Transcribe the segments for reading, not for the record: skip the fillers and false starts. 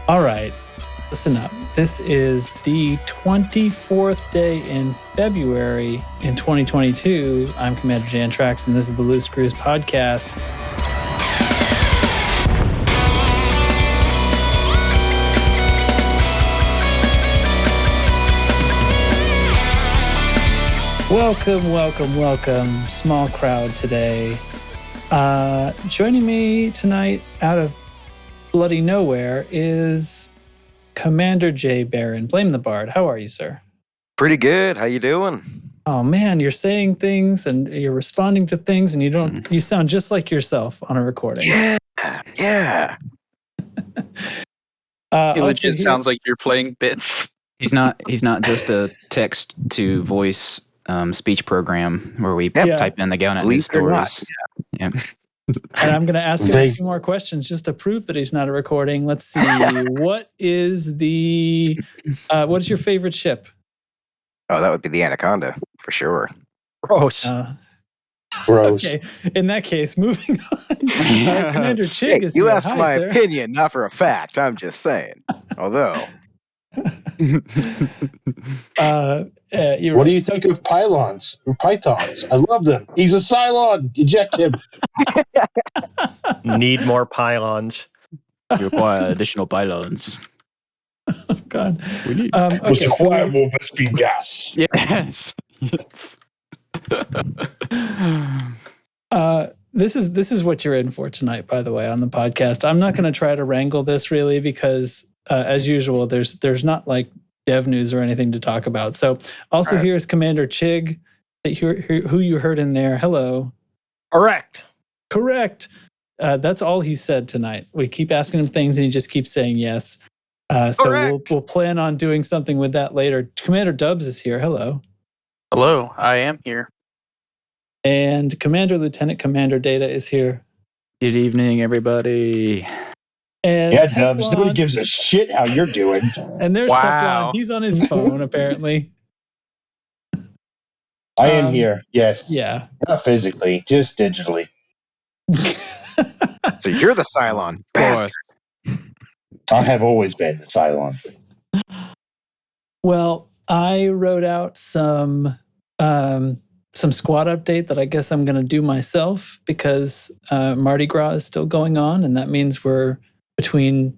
All right, listen up. This is the 24th day in February in 2022. I'm Commander Jantrax, and this is the Loose Screws podcast. Welcome. Small crowd today. Joining me tonight out of bloody nowhere is Commander J. Barron. Blame the Bard. How are you, sir? Pretty good. How you doing? Oh man, you're saying things and you're responding to things, and you sound just like yourself on a recording. Yeah. It legit sounds like you're playing bits. He's not just a text to voice speech program where we type in the Galnet news stories. Yeah. And I'm going to ask him a few more questions just to prove that he's not a recording. Let's see. What is your favorite ship? Oh, that would be the Anaconda for sure. Gross. Gross. Okay. In that case, moving on. Commander Chig is you here. asked for my opinion, not for a fact. I'm just saying. Although. What do you think of pylons or pythons? I love them. He's a Cylon. Eject him. Need more pylons. You require additional pylons. Oh, God. We need. Most requirable must be gas. Yes. This is what you're in for tonight, by the way, on the podcast. I'm not going to try to wrangle this really because, as usual, there's not like dev news or anything to talk about. So also here's Commander Chig, who you heard in there. Hello. Correct. That's all he said tonight. We keep asking him things and he just keeps saying yes. So we'll plan on doing something with that later. Commander Dubs is here. Hello. Hello, I am here. And Lieutenant Commander Data is here. Good evening, everybody. And yeah, Dubs. Nobody gives a shit how you're doing. And there's Teflon. He's on his phone, apparently. I am here. Yes. Yeah. Not physically, just digitally. So you're the Cylon. Bastard. I have always been the Cylon. Well, I wrote out some squad update that I guess I'm going to do myself because Mardi Gras is still going on, and that means we're between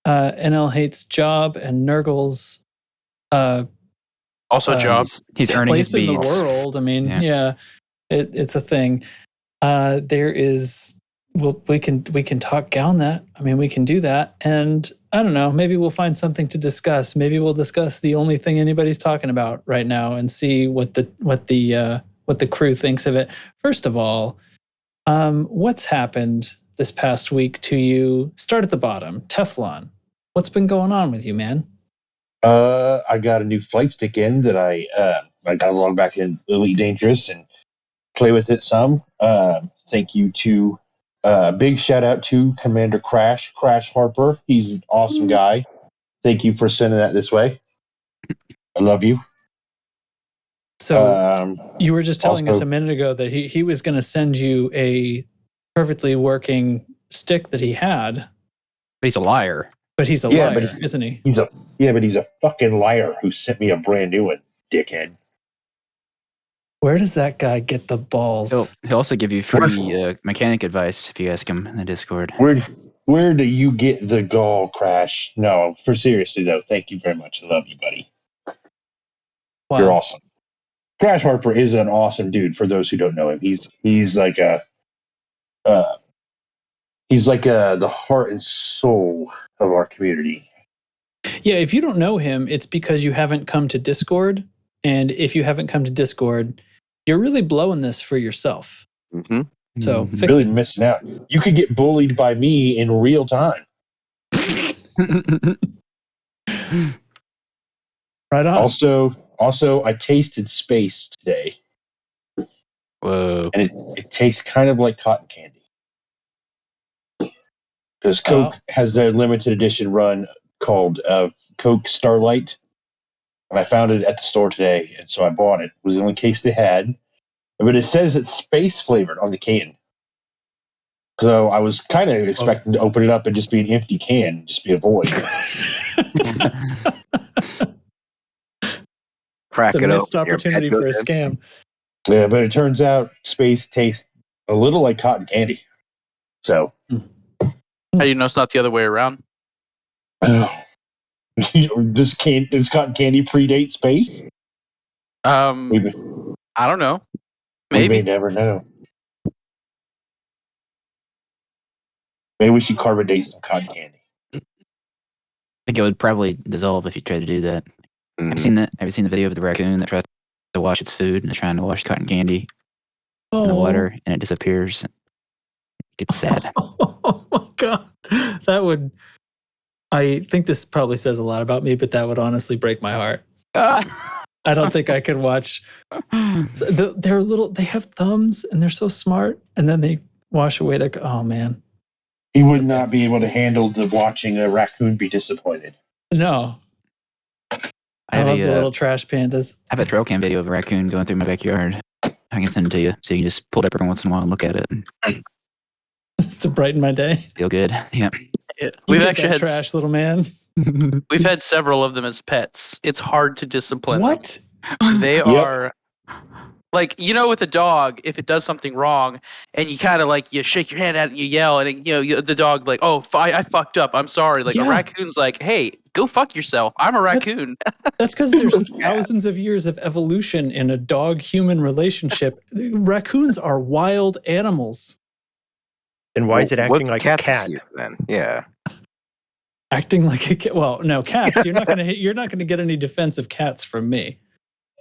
NL Hate's job and Nurgle's also job. He's earning place his beats. in the world. I mean, it's a thing. There is. Well, we can talk Galnet. I mean, we can do that, and I don't know. Maybe we'll find something to discuss. Maybe we'll discuss the only thing anybody's talking about right now, and see what the crew thinks of it. First of all, what's happened this past week to you? Start at the bottom. Teflon, what's been going on with you, man? I got a new flight stick in that I got to log back in Elite Dangerous and play with it some. Thank you to big shout out to Commander Crash Harper. He's an awesome guy. Thank you for sending that this way. I love you. So you were just telling us a minute ago that he was going to send you a perfectly working stick that he had. But he's a liar. But he's a liar, isn't he? But he's a fucking liar who sent me a brand new one, dickhead. Where does that guy get the balls? He'll also give you free mechanic advice if you ask him in the Discord. Where do you get the gall, Crash? No, for seriously though, thank you very much. I love you, buddy. Wow. You're awesome. Crash Harper is an awesome dude. For those who don't know him, he's like the heart and soul of our community. Yeah, if you don't know him, it's because you haven't come to Discord, and if you haven't come to Discord, you're really blowing this for yourself. Mm-hmm. So fix really it. missing out. You could get bullied by me in real time. Right on. Also, I tasted space today. Whoa. And it tastes kind of like cotton candy. Because Coke has their limited edition run called Coke Starlight. And I found it at the store today, and so I bought it. It was the only case they had. But it says it's space flavored on the can. So I was kind of expecting to open it up and just be an empty can, just be a void. Crack It's a it missed open. Your opportunity bed for a goes scam. Yeah, but it turns out space tastes a little like cotton candy. So, How do you know it's not the other way around? does cotton candy predate space? I don't know. We may Maybe. never know. Maybe we should carbonate some cotton candy. I think it would probably dissolve if you tried to do that. Mm. Have you seen that? Have you seen the video of the raccoon that tries to wash its food and it's trying to wash cotton candy in the water and it disappears? It gets sad. Oh my god, that would. I think this probably says a lot about me, but that would honestly break my heart. I don't think I could watch. They're little. They have thumbs and they're so smart, and then they wash away their. Oh man, He would not be able to handle watching a raccoon be disappointed. no. I love the little trash pandas. I have a trail cam video of a raccoon going through my backyard. I can send it to you, so you can just pull it up every once in a while and look at it. Just to brighten my day. Feel good. Yeah. We've actually had trash little man. We've had several of them as pets. It's hard to discipline what? them. They are like, with a dog, if it does something wrong and you kind of like, you shake your hand at it and you yell and the dog like, oh, I fucked up. I'm sorry. Like a raccoon's like, hey, go fuck yourself. I'm a raccoon. That's because there's thousands of years of evolution in a dog-human relationship. Raccoons are wild animals. Then why is it acting like a cat? Then? Yeah. Acting like a cat. Well, no, cats. You're not gonna get any defensive cats from me.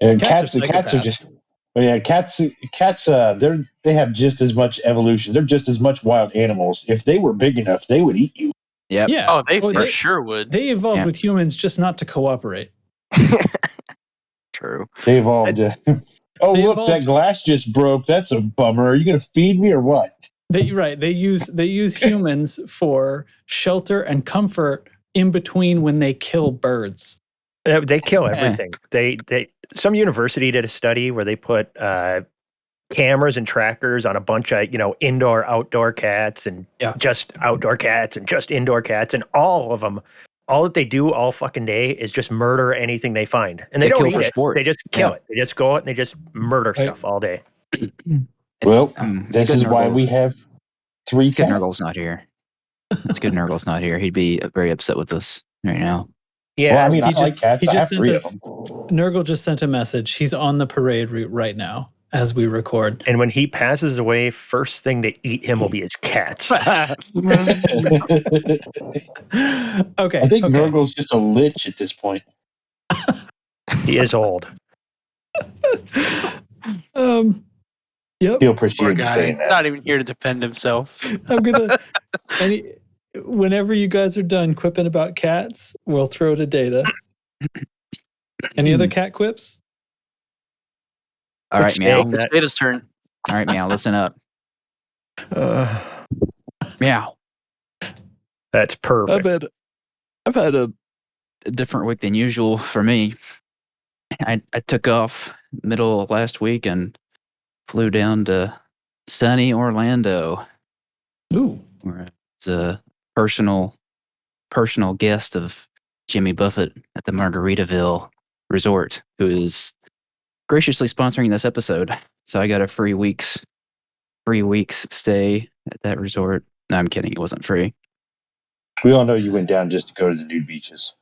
And cats are just. Yeah, cats. They have just as much evolution. They're just as much wild animals. If they were big enough, they would eat you. Yep. Yeah. Oh, they for sure would. They evolved with humans just not to cooperate. True. They evolved. That glass just broke. That's a bummer. Are you going to feed me or what? They use humans for shelter and comfort in between when they kill birds. They kill everything. They some university did a study where they put cameras and trackers on a bunch of indoor outdoor cats and just outdoor cats and just indoor cats, and all of them, all that they do all fucking day is just murder anything they find, and they don't eat it. Sport. They just kill it. They just go out and they just murder stuff all day. Well, this is why we have 3 cats. Nurgle's not here. It's good Nurgle's not here. He'd be very upset with us right now. Yeah, well, I mean, I like cats. I have 3 of them. Nurgle just sent a message. He's on the parade route right now as we record. And when he passes away, first thing to eat him will be his cats. Okay. I think Nurgle's just a lich at this point. He is old. Yep. He'll appreciate you saying that. Not even here to defend himself. I'm gonna. Whenever you guys are done quipping about cats, we'll throw to Data. Any other cat quips? All right, Meow. It's Data's turn. All right, Meow. Listen up. Meow. That's perfect. I've had a different week than usual for me. I took off middle of last week and flew down to sunny Orlando. Ooh. Where I was a personal guest of Jimmy Buffett at the Margaritaville Resort, who is graciously sponsoring this episode. So I got a free week's stay at that resort. No, I'm kidding. It wasn't free. We all know you went down just to go to the nude beaches.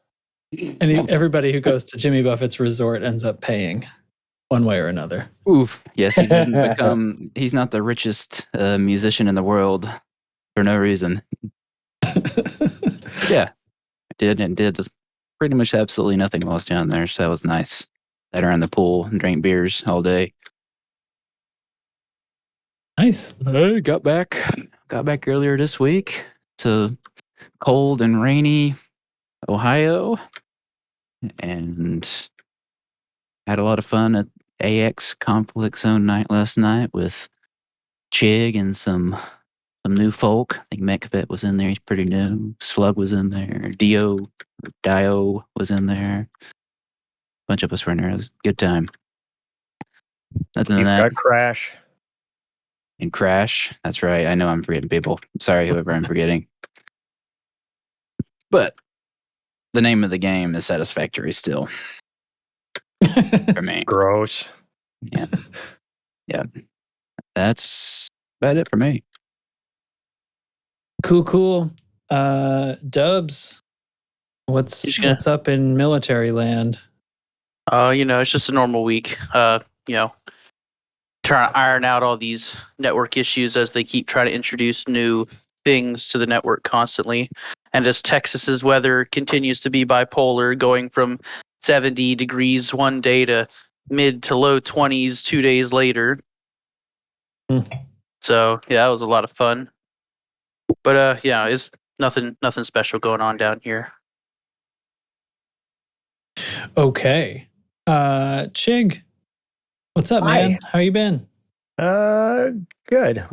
And everybody who goes to Jimmy Buffett's resort ends up paying one way or another. Oof. Yes, he didn't become. He's not the richest musician in the world for no reason. Yeah, I did pretty much absolutely nothing while I was down there, so that was nice. Sat around the pool and drank beers all day. Nice. I got back earlier this week to cold and rainy Ohio, and had a lot of fun at AX Conflict Zone night last night with Chig and some new folk. I think Mechvet was in there. He's pretty new. Slug was in there. Dio was in there. A bunch of us were in there. It was a good time. Other than You've that, got Crash. and Crash. That's right. I know I'm forgetting people. Sorry, whoever I'm forgetting. But the name of the game is satisfactory still for me. Gross. Yeah. Yeah. That's about it for me. Cool. Dubs, what's up in military land? It's just a normal week. Trying to iron out all these network issues as they keep trying to introduce new things to the network constantly. And as Texas's weather continues to be bipolar, going from 70 degrees one day to mid to low 20s 2 days later. So yeah, that was a lot of fun. But it's nothing special going on down here. Okay. Chig, what's up, man? How you been? Good.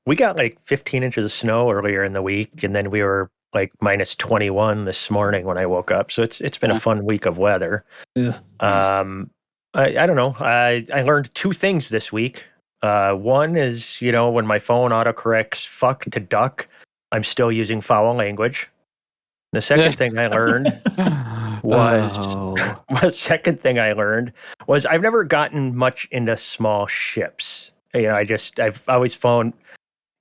We got like 15 inches of snow earlier in the week, and then we were like minus 21 this morning when I woke up. So it's been a fun week of weather. Yeah. I don't know. I learned two things this week. One is, when my phone autocorrects fuck to duck, I'm still using foul language. The second thing I learned was I've never gotten much into small ships. I've always found,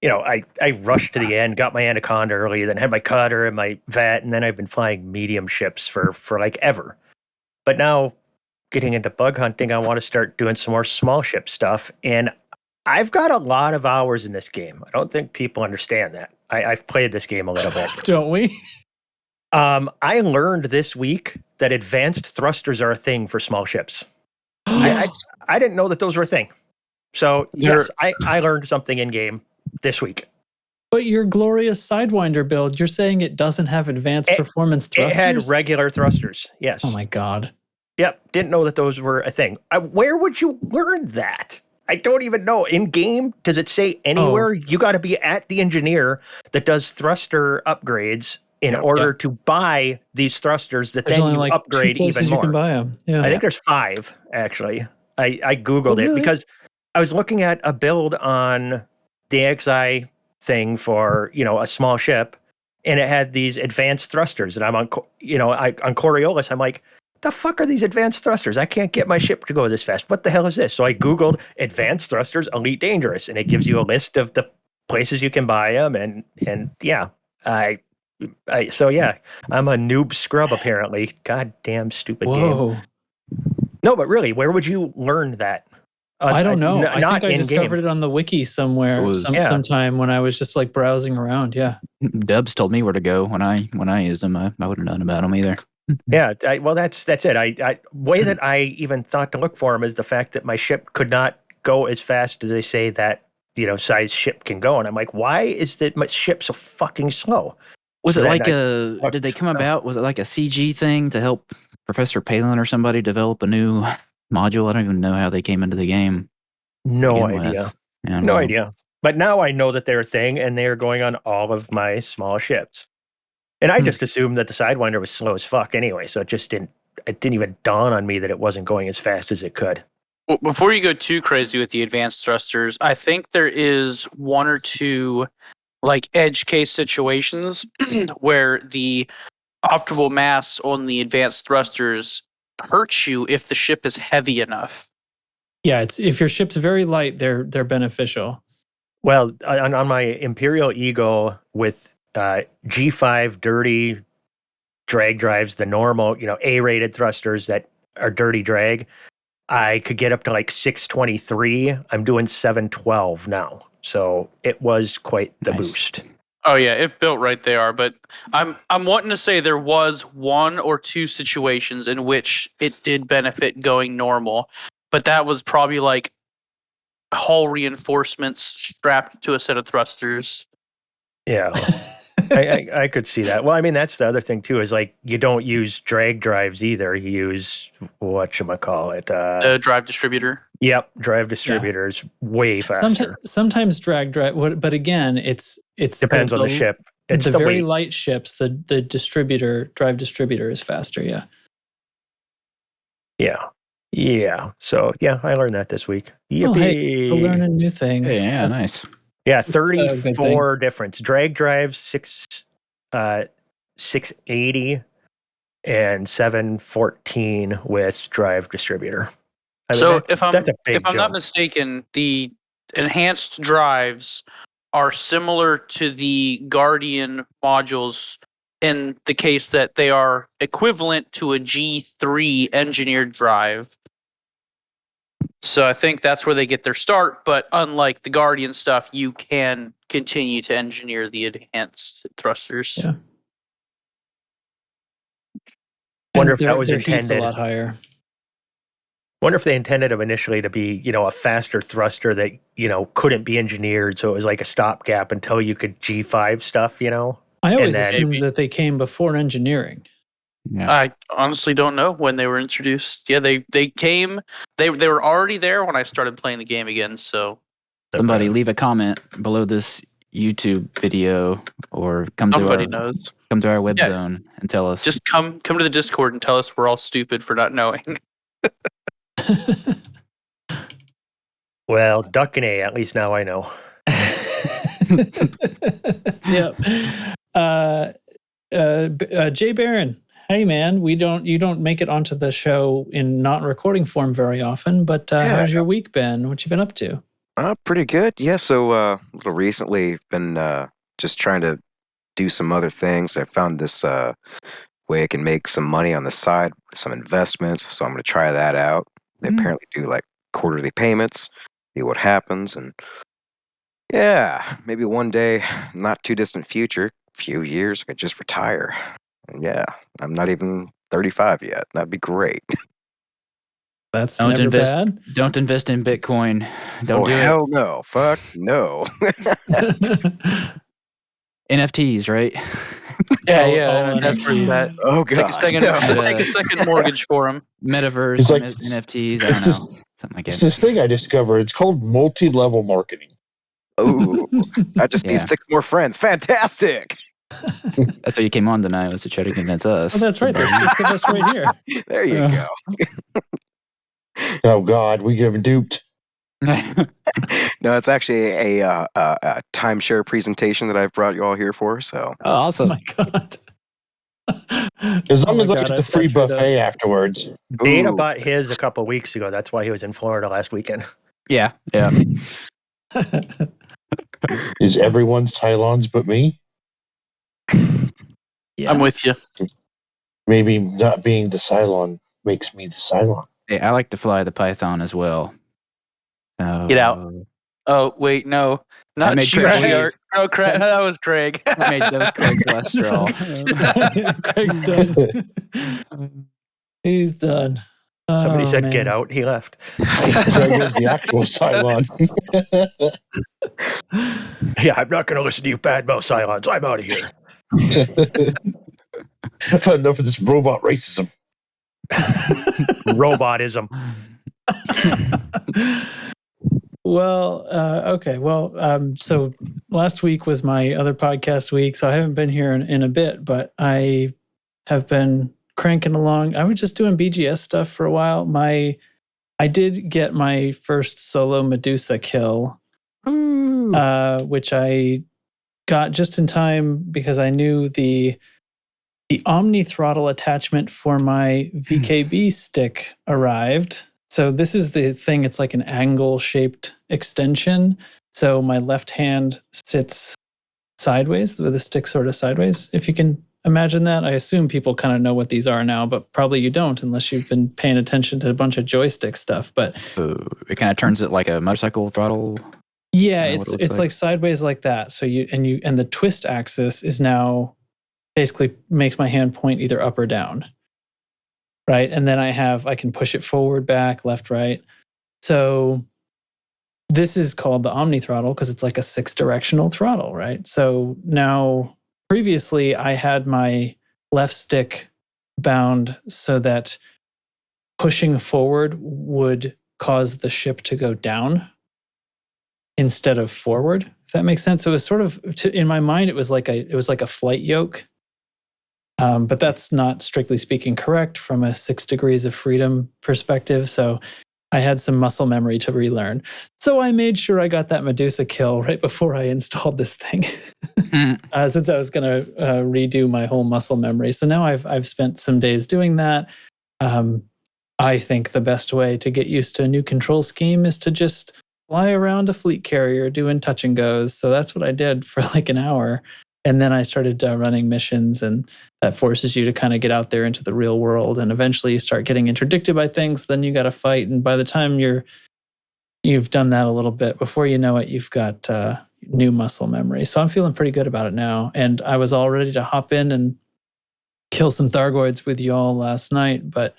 I rushed to the end, got my Anaconda early, then had my Cutter and my Vat, and then I've been flying medium ships for like ever. But now getting into bug hunting, I want to start doing some more small ship stuff. And I've got a lot of hours in this game. I don't think people understand that. I've played this game a little bit. Don't we? I learned this week that advanced thrusters are a thing for small ships. I didn't know that those were a thing. So yes, I learned something in game this week. But your glorious Sidewinder build, you're saying it doesn't have advanced performance thrusters? It had regular thrusters, yes. Oh my God. Yep, didn't know that those were a thing. Where would you learn that? I don't even know. In game, does it say anywhere? You got to be at the engineer that does thruster upgrades in order to buy these thrusters that There's then only you like upgrade 2 places even more. You can buy them. Yeah. I think there's 5, actually. I Googled it because I was looking at a build on the XI thing for, a small ship, and it had these advanced thrusters. And I'm on, on Coriolis, I'm like, the fuck are these advanced thrusters? I can't get my ship to go this fast. What the hell is this? So I Googled advanced thrusters, Elite Dangerous, and it gives you a list of the places you can buy them. And yeah, I'm a noob scrub apparently. Goddamn stupid game. No, but really, where would you learn that? I don't know. I think I discovered it on the wiki somewhere sometime when I was just like browsing around. Yeah. Dubs told me where to go when I used them. I wouldn't have known about them either. Yeah, that's it. Way that I even thought to look for them is the fact that my ship could not go as fast as they say that size ship can go, and I'm like, why is that my ship so fucking slow? Was it like did they come about? Was it like a CG thing to help Professor Palin or somebody develop a new module? I don't even know how they came into the game. No idea. No idea. But now I know that they're a thing, and they are going on all of my small ships. And I just assumed that the Sidewinder was slow as fuck anyway, so it didn't even dawn on me that it wasn't going as fast as it could. Well, before you go too crazy with the advanced thrusters, I think there is one or two like edge case situations where the optimal mass on the advanced thrusters hurts you if the ship is heavy enough. Yeah, if your ship's very light, they're beneficial. Well, on my Imperial Eagle with G5 dirty drag drives, the normal, A-rated thrusters that are dirty drag, I could get up to like 623. I'm doing 712 now. So it was quite the boost. Oh yeah, if built right they are, but I'm wanting to say there was one or two situations in which it did benefit going normal, but that was probably like hull reinforcements strapped to a set of thrusters. Yeah. I could see that. Well, I mean, that's the other thing too, is like you don't use drag drives either. You use whatchamacallit? Drive distributor. Yep, drive distributor is way faster. Sometimes drag drive, but again, it's depends on the ship. It's the very weight. light ships. The drive distributor is faster. Yeah. Yeah. So yeah, I learned that this week. Yippee. Well, hey, we're learning new things. Hey, yeah, That's- nice. Yeah, It's a good thing. 34 difference. Drag drives 680 and 714 with drive distributor. I mean, So that's a big if I'm not jump. mistaken, the enhanced drives are similar to the Guardian modules in the case that they are equivalent to a G3 engineered drive. So I think that's where they get their start, but unlike the Guardian stuff, you can continue to engineer the enhanced thrusters. Yeah. Wonder And if that was their heat's a intended. lot higher. Wonder if they intended them initially to be, a faster thruster that, couldn't be engineered. So it was like a stopgap until you could G5 stuff, I always then- assumed that they came before engineering. Yeah. I honestly don't know when they were introduced. Yeah, they came. They were already there when I started playing the game again. So Somebody leave a comment below this YouTube video or come somebody to knows. our web Yeah. zone and tell us. Just come to the Discord and tell us we're all stupid for not knowing. Well, duck and A, at least now I know. Yep. Jay Barron, hey man, you don't make it onto the show in not recording form very often, but how's your week been? What you been up to? Pretty good. Yeah, so a little recently been just trying to do some other things. I found this way I can make some money on the side with some investments, so I'm going to try that out. They apparently do like quarterly payments, see what happens, and yeah, maybe one day, not too distant future, few years, I could just retire. And yeah, I'm not even 35 yet. That'd be great. That's Don't never invest. bad. Don't invest in Bitcoin. Don't do hell no. Fuck no. NFTs, right? Yeah, all that's pretty NFTs. bad. Oh Take a god. second. no. Take a second mortgage for them. Metaverse, It's like- NFTs. I it's don't know. Something like It's that. this thing I discovered. It's called multi-level marketing. Oh, I just Yeah. need 6 more friends. Fantastic. That's why you came on tonight, was to try to convince us. Oh, that's right. There's 6 of us right here. There you Yeah. go. Oh God, we get duped. No, it's actually a timeshare presentation that I've brought you all here for. So Oh, Oh awesome. my god. As long Oh my as I God, get the I've sat free through buffet those. afterwards. Dana Ooh. bought his a couple weeks ago. That's why he was in Florida last weekend. Yeah. Is everyone Cylons but me? I'm with you. Yes. Maybe not being the Cylon makes me the Cylon. Hey, I like to fly the Python as well. So, Get out. Oh wait, no, not made Craig Craig. leave. Oh, Craig. That was Craig. That was Craig's last straw. Craig's done. He's done. Somebody Oh, said, man. get out. He left. Greg is the actual Cylon. Yeah, I'm not going to listen to you badmouth Cylons. I'm out of here. I've had enough of this robot racism. Robotism. Well, okay. Well, so last week was my other podcast week, so I haven't been here in a bit, but I have been cranking along. I was just doing BGS stuff for a while. I did get my first solo Medusa kill, which I got just in time because I knew the Omni throttle attachment for my VKB stick arrived. So this is the thing. It's like an angle-shaped extension. So my left hand sits sideways, with the stick sort of sideways, if you can imagine that. I assume people kind of know what these are now, but probably you don't unless you've been paying attention to a bunch of joystick stuff. But It kind of turns it like a motorcycle throttle. yeah, I know what it looks it's like sideways like that. So and the twist axis is now basically makes my hand point either up or down. Right. And then I can push it forward, back, left, right. So this is called the Omni throttle because it's like a 6-directional throttle, right? So now previously I had my left stick bound so that pushing forward would cause the ship to go down instead of forward, if that makes sense. So it was sort of, in my mind, it was like a flight yoke. But that's not strictly speaking correct from a 6 degrees of freedom perspective. So I had some muscle memory to relearn. So I made sure I got that Medusa kill right before I installed this thing, since I was going to redo my whole muscle memory. So now I've spent some days doing that. I think the best way to get used to a new control scheme is to just fly around a fleet carrier doing touch and goes. So that's what I did for like an hour. And then I started running missions, and that forces you to kind of get out there into the real world. And eventually you start getting interdicted by things, then you got to fight. And by the time you've done that a little bit, before you know it, you've got new muscle memory. So I'm feeling pretty good about it now. And I was all ready to hop in and kill some Thargoids with you all last night, but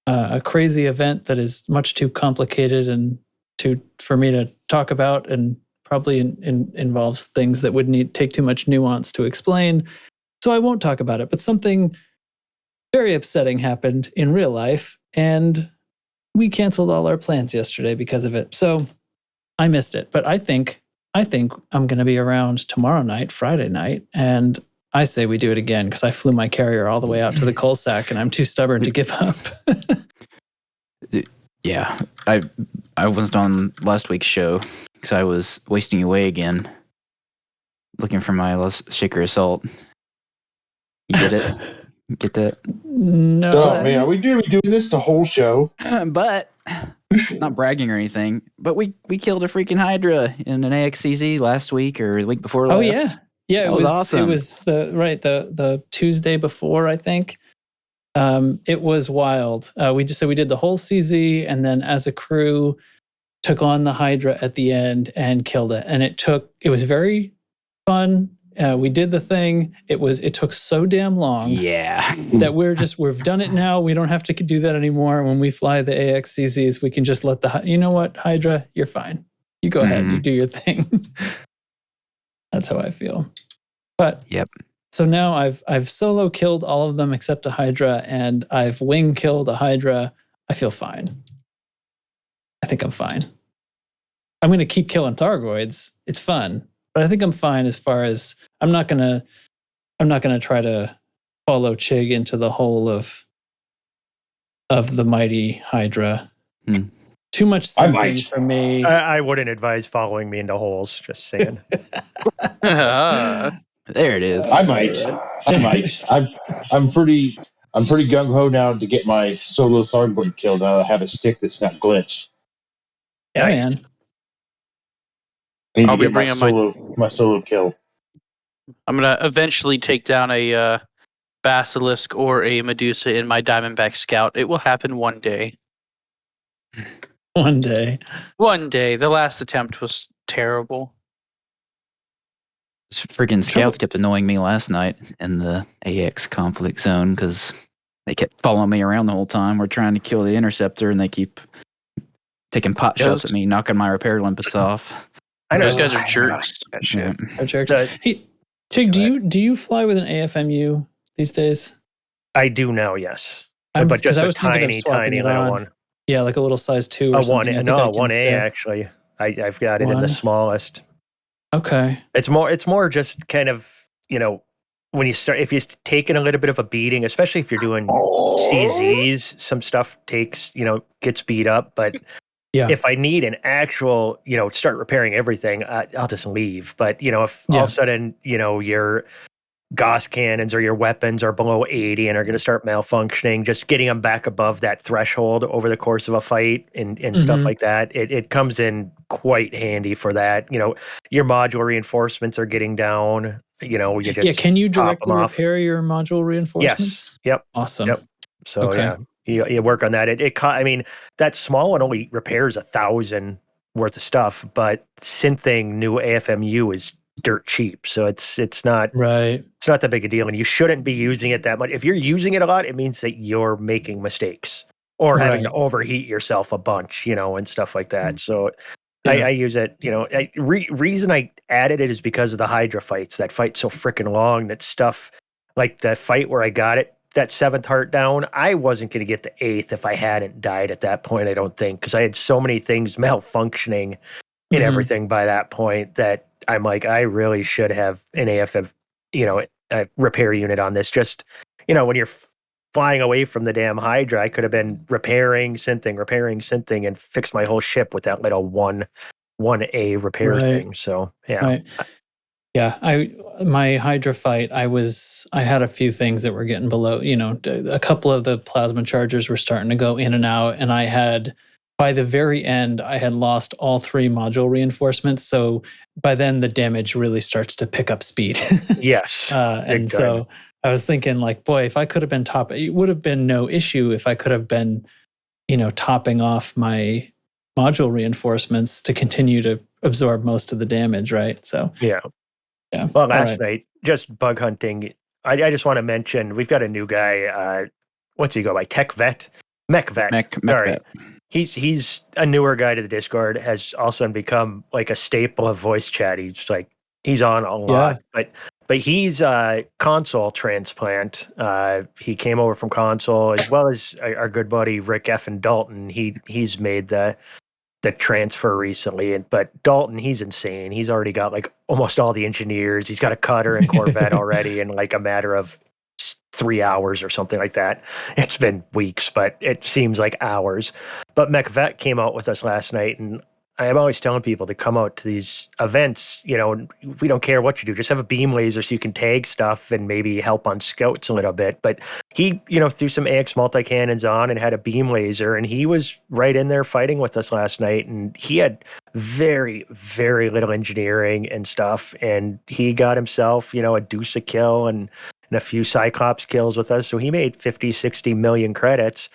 a crazy event that is much too complicated and for me to talk about, and probably involves things that would take too much nuance to explain. So I won't talk about it, but something very upsetting happened in real life, and we canceled all our plans yesterday because of it. So I missed it, but I think I'm going to be around tomorrow night, Friday night, and I say we do it again because I flew my carrier all the way out to the coal sack, and I'm too stubborn to give up. Yeah, I wasn't on last week's show because I was wasting away again, looking for my last Shaker Assault. You get it? Get that? No. Oh man, are we doing this the whole show? But not bragging or anything. But we killed a freaking Hydra in an AXCZ last week or the week before last. Oh yeah, yeah. That was awesome. It was the Tuesday before, I think. It was wild. We did the whole CZ, and then as a crew took on the Hydra at the end and killed it. And it was very fun. We did the thing. It took so damn long. Yeah. That we've done it now. We don't have to do that anymore. When we fly the AXCZs, we can just let you know what, Hydra, you're fine. You go ahead, you do your thing. That's how I feel. But yep. So now I've solo killed all of them except a Hydra, and I've wing killed a Hydra. I feel fine. I think I'm fine. I'm going to keep killing Thargoids. It's fun, but I think I'm fine as far as I'm not going to try to follow Chig into the hole of the mighty Hydra. Too much something for me. I wouldn't advise following me into holes. Just saying. There it is. I might. I'm pretty gung ho now to get my solo Thargoid killed. I have a stick that's not glitched. Yeah, Nice. man. I need I'll to be get bringing my solo kill. I'm gonna eventually take down a basilisk or a Medusa in my Diamondback Scout. It will happen one day. One day. One day. The last attempt was terrible. Freaking scouts kept annoying me last night in the AX conflict zone because they kept following me around the whole time. We're trying to kill the interceptor, and they keep taking pot shots at me, knocking my repair limpets off. I know those guys are jerks. That shit. They're jerks. Hey, Chig, do you fly with an AFMU these days? I do now, yes. But just a tiny little one. Yeah, like a little size 2 or something. A 1A actually. I've got it in the smallest. Okay. It's more just kind of, when you start, if you're taking a little bit of a beating, especially if you're doing CZs, some stuff gets beat up. But if I need an actual, start repairing everything, I'll just leave. But, if all of a sudden, your Gauss cannons or your weapons are below 80 and are going to start malfunctioning, just getting them back above that threshold over the course of a fight and stuff like that, it comes in quite handy for that. Your modular reinforcements are getting down. You just can you directly repair your module reinforcements? Yes. Yep. Awesome. Yep. So you work on that. That small one only repairs 1,000 worth of stuff, but synthing new AFMU is dirt cheap, so it's not right. It's not that big a deal, and you shouldn't be using it that much. If you're using it a lot, it means that you're making mistakes or having to overheat yourself a bunch, and stuff like that. So I use it. Reason I added it is because of the Hydra fights. That fight's so freaking long. That stuff, like that fight where I got it, that 7th heart down, I wasn't going to get the 8th if I hadn't died at that point. I don't think, because I had so many things malfunctioning in everything by that point that I'm like, I really should have an AFM, a repair unit on this. Just, when you're flying away from the damn Hydra, I could have been repairing synthing, and fixed my whole ship with that little 1A repair thing. So yeah. Right. Yeah, my Hydra fight, I had a few things that were getting below, a couple of the plasma chargers were starting to go in and out, and by the very end, I had lost all 3 module reinforcements, so by then the damage really starts to pick up speed. Yes. And so I was thinking like, boy, if I could have been it would have been no issue if I could have been, topping off my module reinforcements to continue to absorb most of the damage, right? So yeah. Well, last night, just bug hunting. I just want to mention we've got a new guy. What's he go by? Tech Vet, Mech Vet. Mech Vet. He's a newer guy to the Discord. Has also become like a staple of voice chat. He's on a lot, but he's a console transplant. He came over from console, as well as our good buddy Rick F. and Dalton. He's made the transfer recently, but Dalton, he's insane. He's already got like almost all the engineers. He's got a cutter and Corvette already in like a matter of 3 hours or something like that. It's been weeks, but it seems like hours. But MechVet came out with us last night, and I'm always telling people to come out to these events. We don't care what you do, just have a beam laser so you can tag stuff and maybe help on scouts a little bit. But he, threw some AX multi-cannons on and had a beam laser, and he was right in there fighting with us last night. And he had very, very little engineering and stuff. And he got himself, a deuce a kill and a few Cyclops kills with us. So he made 50, 60 million credits.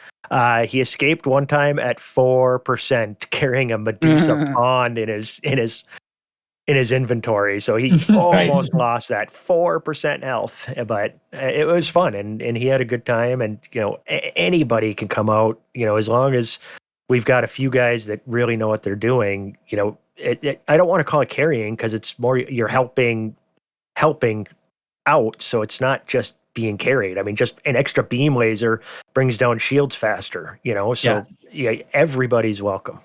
He escaped one time at 4%, carrying a Medusa Pond in his inventory. So he almost lost that 4% health, but it was fun, and he had a good time. And anybody can come out, as long as we've got a few guys that really know what they're doing. I don't want to call it carrying, because it's more you're helping out. So it's not just being carried. I mean, just an extra beam laser brings down shields faster, so everybody's welcome.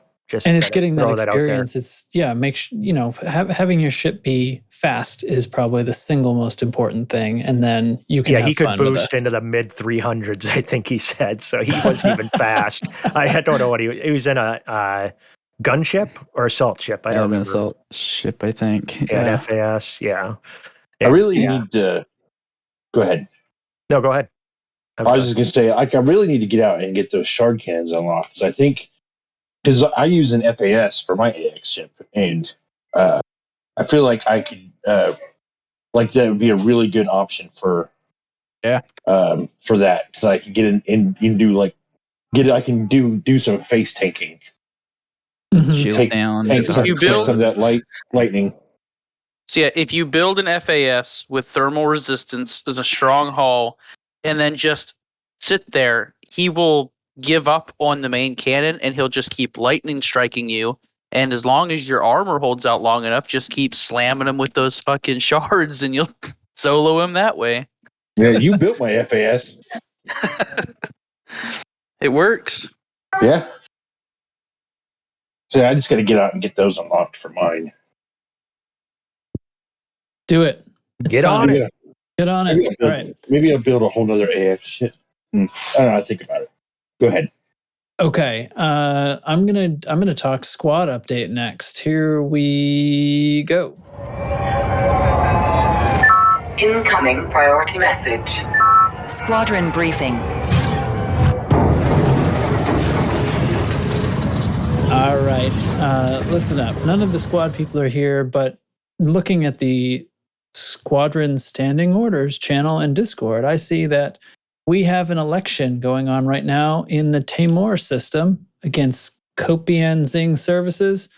And it's getting that experience. It's having your ship be fast is probably the single most important thing. And then you can have he could fun boost into the mid 300s, I think he said. So he wasn't even fast. I don't know what he was in a gunship or assault ship. I don't remember. Assault ship, I think. Yeah, FAS. Yeah. I really need to go ahead. No, go ahead. I was just going to say, I really need to get out and get those shard cannons unlocked. Because I use an FAS for my AX ship, and I feel like I could, that would be a really good option for that. Because I can get in and do I can do some face tanking. Shield down. Tank some of that lightning. So yeah, if you build an FAS with thermal resistance as a strong hull, and then just sit there, he will give up on the main cannon, and he'll just keep lightning striking you. And as long as your armor holds out long enough, just keep slamming him with those fucking shards, and you'll solo him that way. Yeah, you built my FAS. It works. Yeah. So I just got to get out and get those unlocked for mine. Do it. Get on it. Get on it. All right. Maybe I'll build a whole nother AX shit. I don't know. I think about it. Go ahead. Okay. I'm gonna talk squad update next. Here we go. Incoming priority message. Squadron briefing. All right. Listen up. None of the squad people are here, but looking at the Squadron Standing Orders channel and Discord, I see that we have an election going on right now in the Tamor system against Copian Xing services.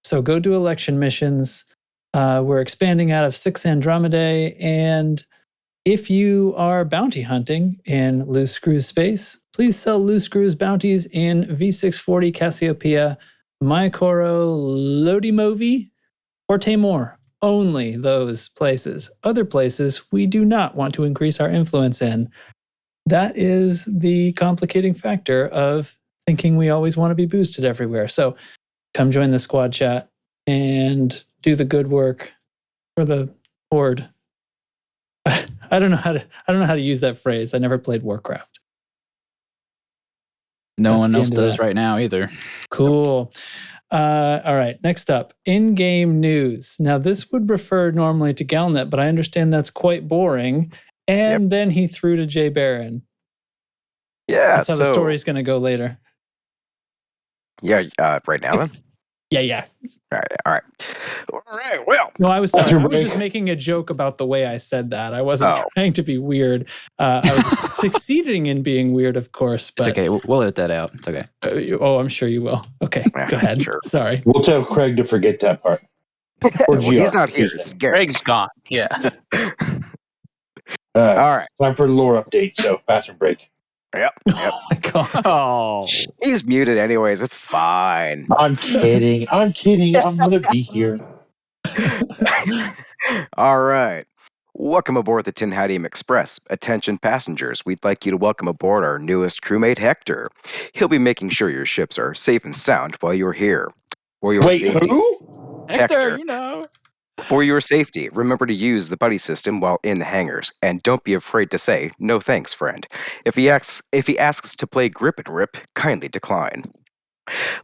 So go do election missions. We're expanding out of 6 Andromedae, and if you are bounty hunting in Loose Screws space, please sell Loose Screws bounties in V640 Cassiopeia, Maikoro, Lodemovoi, or Tamor. Only those places. Other places we do not want to increase our influence in. That is the complicating factor of thinking we always want to be boosted everywhere. So come join the squad chat and do the good work for the horde. I I don't know how to use that phrase. I never played Warcraft. No That's one the else end of does that. right now either. Cool. All right. Next up, in-game news. Now, this would refer normally to Galnet, but I understand that's quite boring. And then he threw to Jay Barron. Yeah. That's how the story's going to go later. Yeah. Right now then. Yeah. All right. Well. No, I was sorry. Bathroom I was break. just making a joke about the way I said that. I wasn't Oh. trying to be weird. I was succeeding in being weird, of course. But It's okay. We'll edit that out. It's okay. I'm sure you will. Okay, Yeah, go ahead. sure. Sorry. We'll tell Craig to forget that part. Or Well, he's GR, not here. excuse It's me. Gary. Greg's gone. Yeah. All right. Time for the lore update, so bathroom break. Yep. Oh my god. Oh. He's muted anyways. It's fine. I'm kidding. I'm going to be here. All right. Welcome aboard the Tinhadium Express. Attention passengers, we'd like you to welcome aboard our newest crewmate, Hector. He'll be making sure your ships are safe and sound while you're here. For your Wait, safety, who? Hector, you know. For your safety, remember to use the buddy system while in the hangars, and don't be afraid to say, no thanks, friend. If he asks to play grip and rip, kindly decline.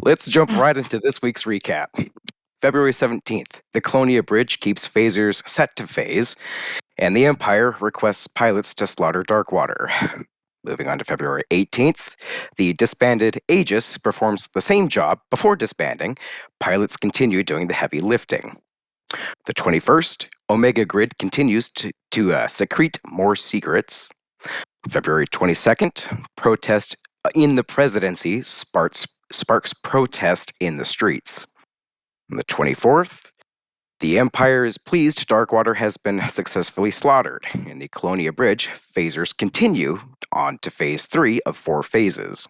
Let's jump right into this week's recap. February 17th, the Colonia Bridge keeps phasers set to phase, and the Empire requests pilots to slaughter Darkwater. Moving on to February 18th, the disbanded Aegis performs the same job before disbanding. Pilots continue doing the heavy lifting. The 21st, Omega Grid continues to secrete more secrets. February 22nd, protest in the presidency sparks protest in the streets. On the 24th, the Empire is pleased Darkwater has been successfully slaughtered. In the Colonia Bridge, phasers continue on to phase 3 of 4 phases.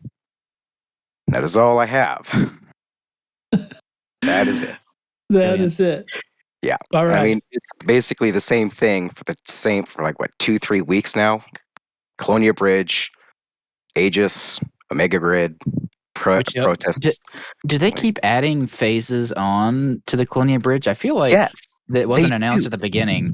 That is all I have. That is it. That is it. Yeah. All right. I mean, it's basically the same thing for like, 2-3 weeks now. Colonia Bridge, Aegis, Omega Grid, protests. Do they keep adding phases on to the Colonia Bridge? I feel like Yes, that wasn't they announced do. at the beginning.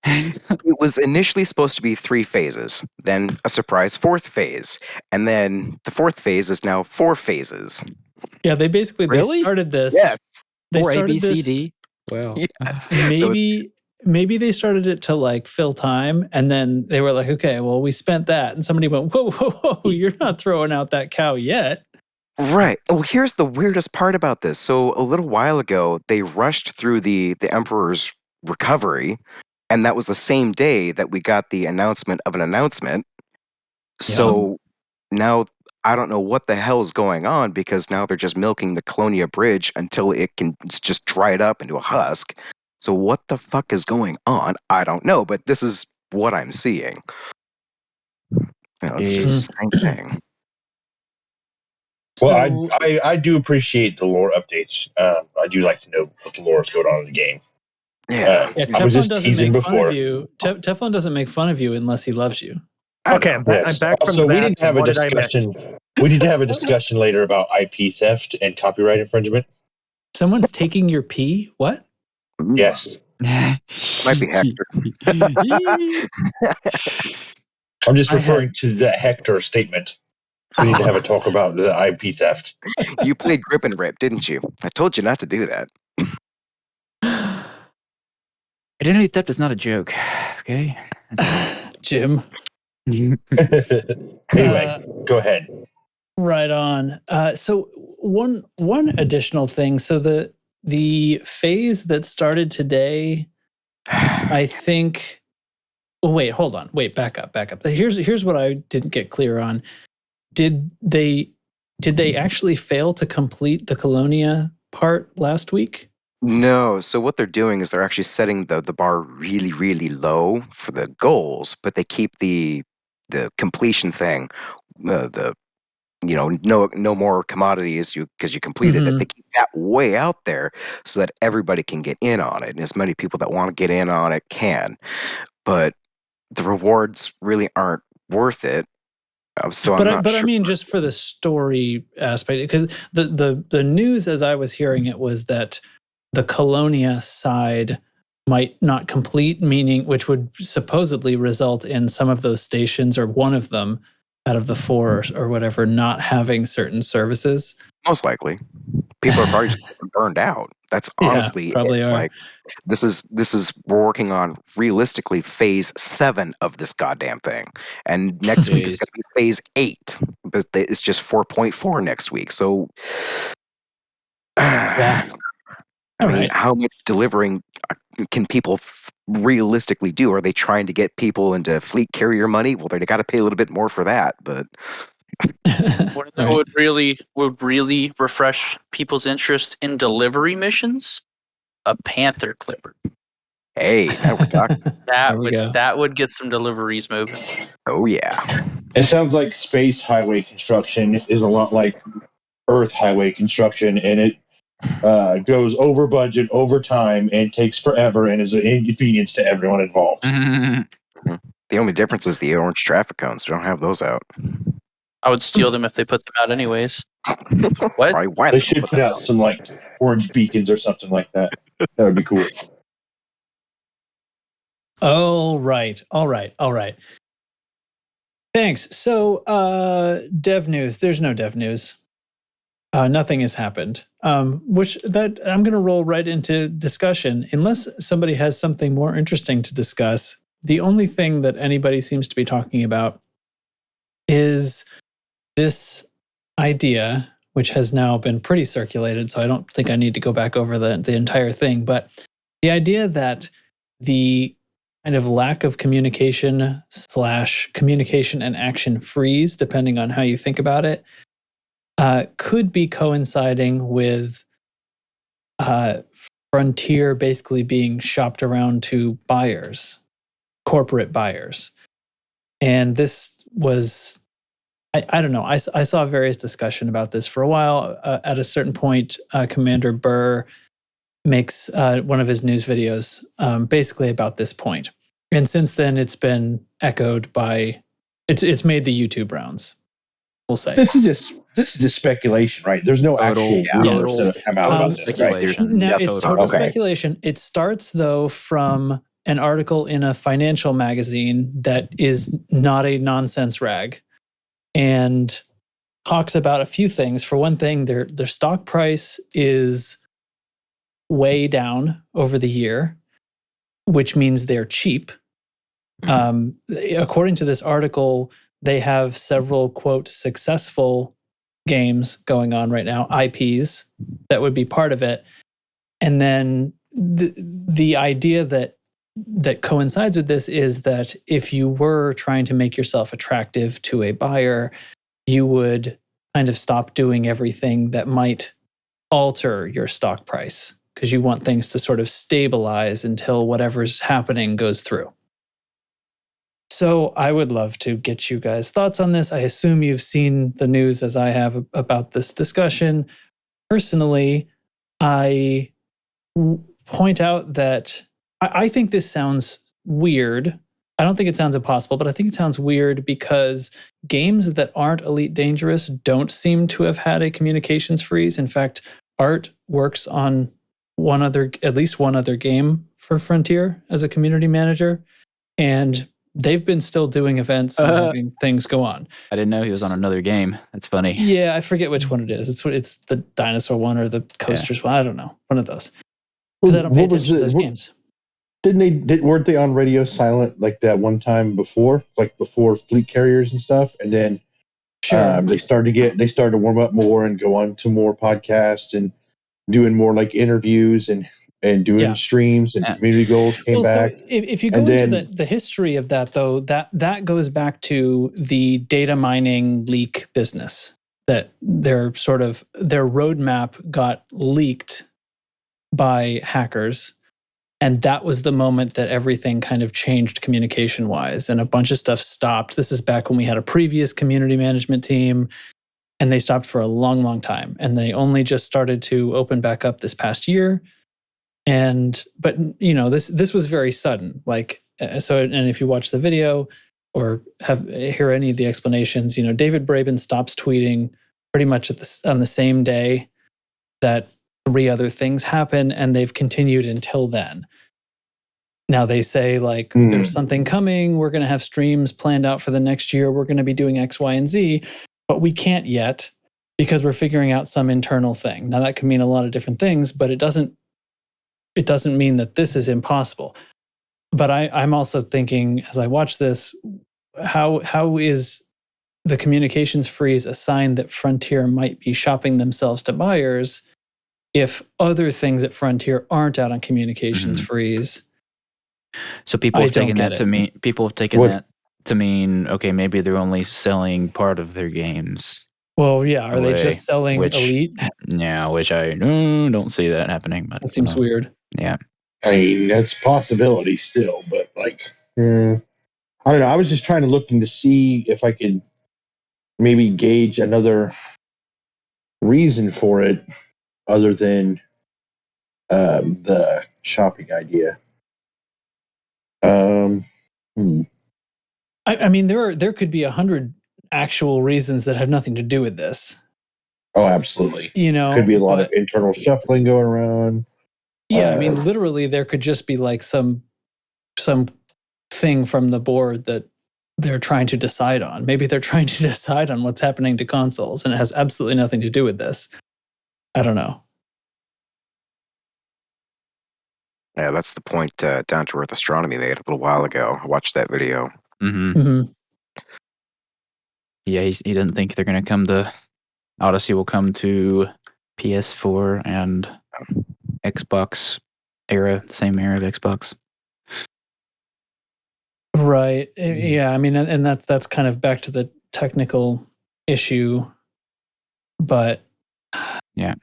It was initially supposed to be 3 phases, then a surprise 4th phase, and then the 4th phase is now 4 phases. Yeah, they basically Really? they started this. Yes. They Or A, started B, C, this. D. Well, Yes. So Maybe they started it to like fill time, and then they were like, okay, well, we spent that, and somebody went, whoa, you're not throwing out that cow yet. right. Well, here's the weirdest part about this. So a little while ago, they rushed through the Emperor's recovery, and that was the same day that we got the announcement of an announcement. So now I don't know what the hell is going on, because now they're just milking the Colonia Bridge until it's just dried up into a husk. So what the fuck is going on? I don't know, but this is what I'm seeing. It's just the same thing. Well, I do appreciate the lore updates. I do like to know what the lore is going on in the game. Yeah. I was Teflon just doesn't teasing make fun before. of you. Teflon doesn't make fun of you unless he loves you. Okay, I'm back from Also, the we didn't have bathroom. a What did I miss? discussion. We need to have a discussion later about IP theft and copyright infringement. Someone's taking your pee? What? Yes, Might be Hector. I'm just referring to the Hector statement. We need to have a talk about the IP theft. You played grip and rip, didn't you? I told you not to do that. Identity theft is not a joke. Okay. Jim. Anyway, go ahead. Right on. So one additional thing. So the phase that started today, I think. Oh wait, hold on. Wait, back up. Here's what I didn't get clear on. Did they actually fail to complete the Colonia part last week? No. So what they're doing is they're actually setting the bar really, really low for the goals, but they keep the completion thing, no more commodities because you completed it. They keep that way out there so that everybody can get in on it, and as many people that want to get in on it can. But the rewards really aren't worth it. So I'm not but sure. I mean, just for the story aspect, because the news as I was hearing it was that the Colonia side might not complete, meaning which would supposedly result in some of those stations or one of them out of the 4 or whatever not having certain services. Most likely. People are probably just burned out. That's honestly probably it. are. Like this is we're working on realistically phase 7 of this goddamn thing. And next week is Jeez. gonna be phase 8. But it's just 4.4 next week. So Yeah. I mean, Alright. how much delivering can people realistically do? Are they trying to get people into fleet carrier money? Well, they got to pay a little bit more for that, but What would really refresh people's interest in delivery missions? A Panther Clipper. hey, now we're talking. That would get some deliveries moving. Oh yeah. It sounds like space highway construction is a lot like Earth highway construction, and it goes over budget, over time, and takes forever, and is an inconvenience to everyone involved. Mm-hmm. The only difference is the orange traffic cones. They don't have those out. I would steal them if they put them out anyways. What? Why They should put out some like orange beacons or something like that. That would be cool. All right. Thanks. So, dev news. There's no dev news. Nothing has happened. Which that I'm going to roll right into discussion, unless somebody has something more interesting to discuss. The only thing that anybody seems to be talking about is this idea, which has now been pretty circulated. So I don't think I need to go back over the entire thing, but the idea that the kind of lack of communication / communication and action freeze, depending on how you think about it, could be coinciding with Frontier basically being shopped around to buyers, corporate buyers. And this was, I don't know, I saw various discussion about this for a while. At a certain point, Commander Burr makes one of his news videos basically about this point. And since then, it's been echoed by, it's made the YouTube rounds, we'll say. This is just speculation, right? There's no actual rumors that have come out about this, right? Speculation. No, it's total Okay. speculation. It starts, though, from an article in a financial magazine that is not a nonsense rag and talks about a few things. For one thing, their stock price is way down over the year, which means they're cheap. According to this article, they have several, quote, successful games going on right now, IPs that would be part of it. And then the idea that coincides with this is that if you were trying to make yourself attractive to a buyer, you would kind of stop doing everything that might alter your stock price because you want things to sort of stabilize until whatever's happening goes through. So I would love to get you guys' thoughts on this. I assume you've seen the news as I have about this discussion. Personally, I point out that I think this sounds weird. I don't think it sounds impossible, but I think it sounds weird because games that aren't Elite Dangerous don't seem to have had a communications freeze. In fact, Art works on at least one other game for Frontier as a community manager, and they've been still doing events and having things go on. I didn't know he was on another game. That's funny. Yeah, I forget which one it is. It's the dinosaur one or the coasters one. I don't know. One of those. Because I don't pay attention to those games. Weren't they on radio silent like that one time before, like before fleet carriers and stuff? And then they started to warm up more and go on to more podcasts and doing more like interviews and doing streams and community goals came back. So if you go into the history of that, though, that goes back to the data mining leak business, that their roadmap got leaked by hackers. And that was the moment that everything kind of changed communication-wise, and a bunch of stuff stopped. This is back when we had a previous community management team, and they stopped for a long, long time. And they only just started to open back up this past year. But you know, this was very sudden. Like, so, and if you watch the video or hear any of the explanations, you know, David Braben stops tweeting pretty much on the same day that 3 other things happen, and they've continued until then. Now they say like there's something coming. We're going to have streams planned out for the next year. We're going to be doing X, Y, and Z, but we can't yet because we're figuring out some internal thing. Now that can mean a lot of different things, but it doesn't mean that this is impossible. But I'm also thinking as I watch this, how is the communications freeze a sign that Frontier might be shopping themselves to buyers if other things at Frontier aren't out on communications freeze? So people have taken that to mean that to mean, okay, maybe they're only selling part of their games. Well, yeah, are they just selling Elite? Yeah, which I don't see that happening. But that seems weird. Yeah. I mean, that's a possibility still, but like, I don't know. I was just trying to looking to see if I could maybe gauge another reason for it other than the shopping idea. I mean, there could be 100 actual reasons that have nothing to do with this. Oh, absolutely. You know, could be a lot of internal shuffling going around. Yeah, I mean, literally, there could just be like some thing from the board that they're trying to decide on. Maybe they're trying to decide on what's happening to consoles, and it has absolutely nothing to do with this. I don't know. Yeah, that's the point Down to Earth Astronomy made a little while ago. I watched that video. Yeah, he didn't think they're going to come to Odyssey will come to PS4 and Xbox era, same era of Xbox. Right. Yeah. I mean, and that's kind of back to the technical issue, but yeah,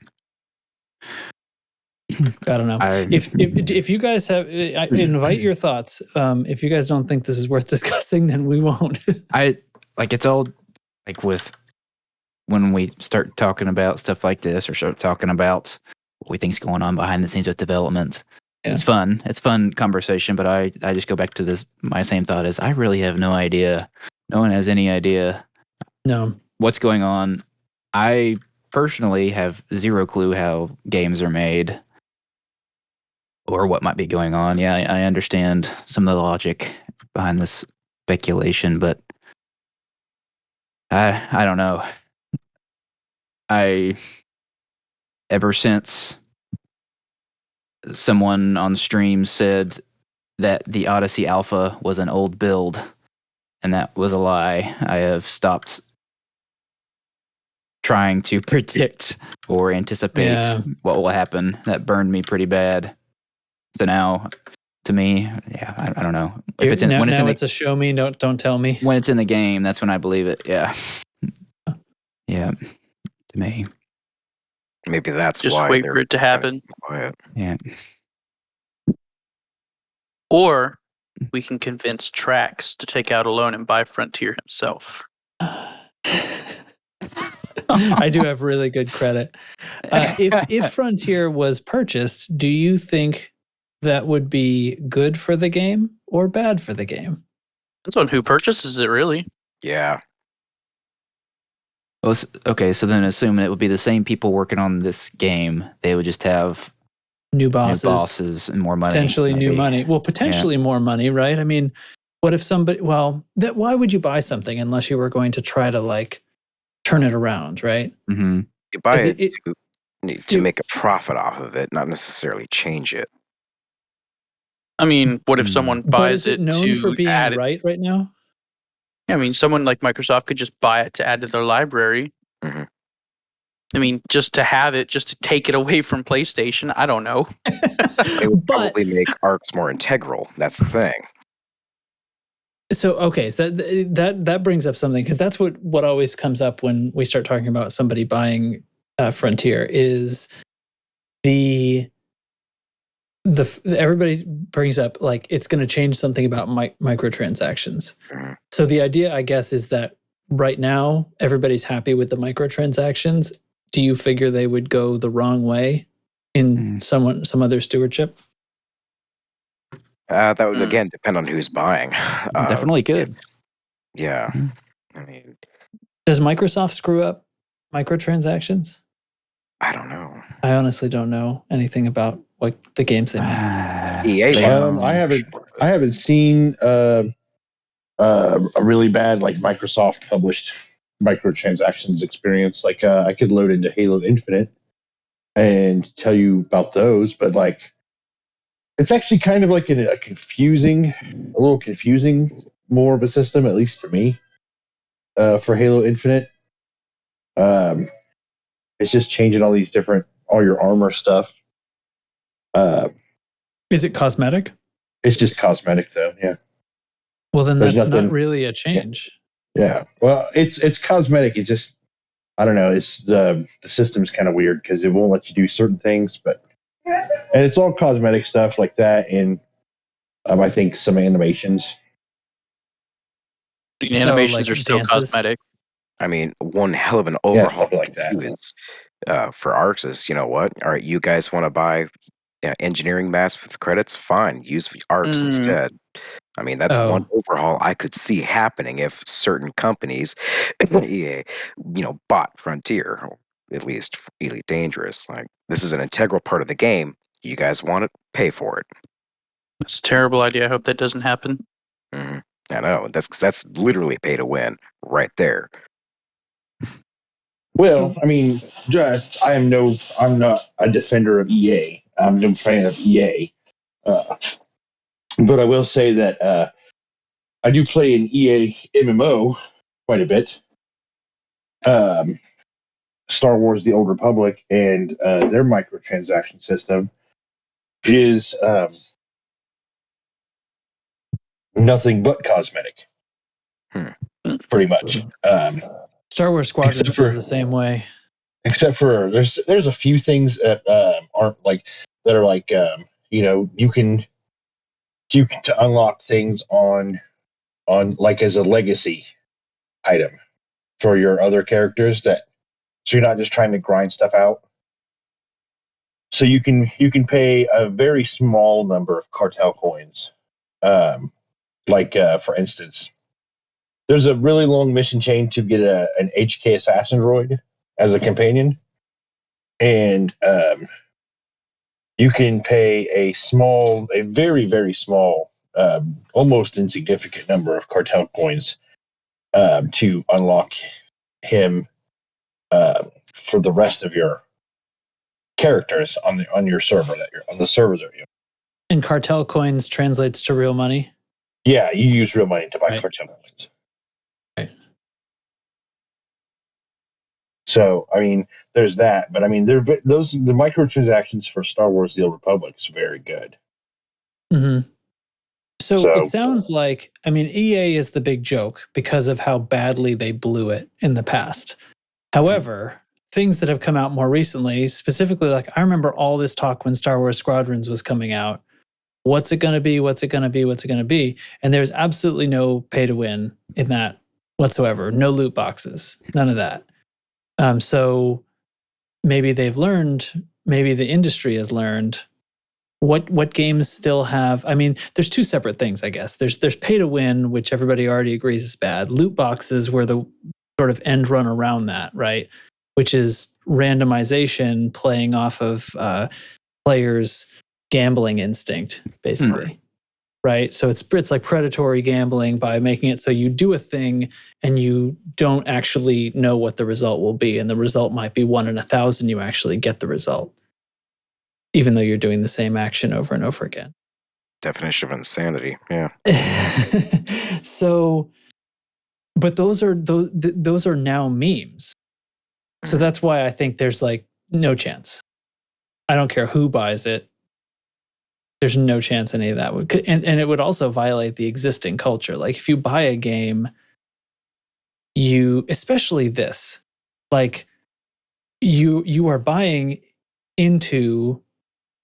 I don't know. If you guys have, I invite your thoughts. If you guys don't think this is worth discussing, then we won't. It's all like with when we start talking about stuff like this or start talking about what we think's going on behind the scenes with development. Yeah. It's fun. It's fun conversation, but I just go back to this. My same thought is I really have no idea. No one has any idea. No. What's going on. I personally have zero clue how games are made or what might be going on. Yeah, I understand some of the logic behind this speculation, but I don't know. Ever since someone on stream said that the Odyssey Alpha was an old build, and that was a lie, I have stopped trying to predict or anticipate what will happen. That burned me pretty bad. So now, to me, I don't know. If it's it's a show me, don't tell me. When it's in the game, that's when I believe it. Yeah. Yeah. To me. Maybe that's just why. Just wait for it to happen. Quiet. Yeah. Or we can convince Trax to take out a loan and buy Frontier himself. I do have really good credit. If Frontier was purchased, do you think that would be good for the game or bad for the game? Depends on who purchases it, really. Yeah. Well, okay, so then assuming it would be the same people working on this game, they would just have new bosses and more money. Potentially new money. Well, potentially more money, right? I mean, what if somebody, why would you buy something unless you were going to try to like turn it around, right? Mm-hmm. You buy it to make a profit off of it, not necessarily change it. I mean, what if someone buys it known for being right now? Yeah, I mean, someone like Microsoft could just buy it to add to their library. Mm-hmm. I mean, just to have it, just to take it away from PlayStation. I don't know. It would probably make ARCs more integral. That's the thing. So, okay, so that brings up something, because that's what always comes up when we start talking about somebody buying Frontier is everybody brings up like it's going to change something about microtransactions. Mm-hmm. So the idea, I guess, is that right now everybody's happy with the microtransactions. Do you figure they would go the wrong way in some other stewardship? That would again depend on who's buying. Definitely could. Yeah. I mean, does Microsoft screw up microtransactions? I don't know. I honestly don't know anything about what the games they make. EA. I haven't seen a really bad like Microsoft published microtransactions experience. Like I could load into Halo Infinite and tell you about those, but like it's actually kind of like a little confusing more of a system, at least for me, for Halo Infinite. It's just changing all your armor stuff. Is it cosmetic? It's just cosmetic, though. Yeah. Well, then There's that's nothing- not really a change. Yeah. Well, it's cosmetic. It just I don't know. It's the system's kind of weird because it won't let you do certain things, and it's all cosmetic stuff like that, and I think some animations. The animations like are still dances? cosmetic. I mean, one hell of an overhaul stuff like that. is for ARCs is, you know what? All right, you guys want to buy engineering mass with credits? Fine, use ARCs instead. I mean, that's one overhaul I could see happening if certain companies, EA, bought Frontier, or at least Elite Dangerous. Like, this is an integral part of the game. You guys want it? Pay for it. It's a terrible idea. I hope that doesn't happen. Mm-hmm. I know. That's literally pay to win right there. Well, I mean, I'm not a defender of EA. I'm no fan of EA. But I will say that I do play an EA MMO quite a bit. Star Wars: The Old Republic, and their microtransaction system is nothing but cosmetic, pretty much. Star Wars Squadrons was the same way. Except for there's a few things that aren't like that are like you can to unlock things on like as a legacy item for your other characters so you're not just trying to grind stuff out. So you can pay a very small number of cartel coins. For instance, there's a really long mission chain to get an HK assassin droid as a companion, and you can pay a very, very small, almost insignificant number of cartel coins to unlock him for the rest of your characters on your server that you're on the server that you're. And cartel coins translates to real money. Yeah, you use real money to buy cartel coins. Right. So I mean, there's that, but I mean, the microtransactions for Star Wars: The Old Republic is very good. Mm-hmm. So it sounds like, I mean, EA is the big joke because of how badly they blew it in the past. However, things that have come out more recently, specifically, like I remember all this talk when Star Wars Squadrons was coming out. What's it going to be? What's it going to be? What's it going to be? And there's absolutely no pay to win in that whatsoever. No loot boxes, none of that. So maybe they've learned, maybe the industry has learned what games still have. I mean, there's two separate things, I guess. There's pay to win, which everybody already agrees is bad. Loot boxes were the sort of end run around that, right? Which is randomization playing off of players' gambling instinct, basically. Right? So it's like predatory gambling by making it so you do a thing and you don't actually know what the result will be. And the result might be 1 in 1,000 you actually get the result, even though you're doing the same action over and over again. Definition of insanity, yeah. So, but those are now memes. So that's why I think there's like no chance. I don't care who buys it. There's no chance any of that would, and it would also violate the existing culture. Like if you buy a game, especially this, like you are buying into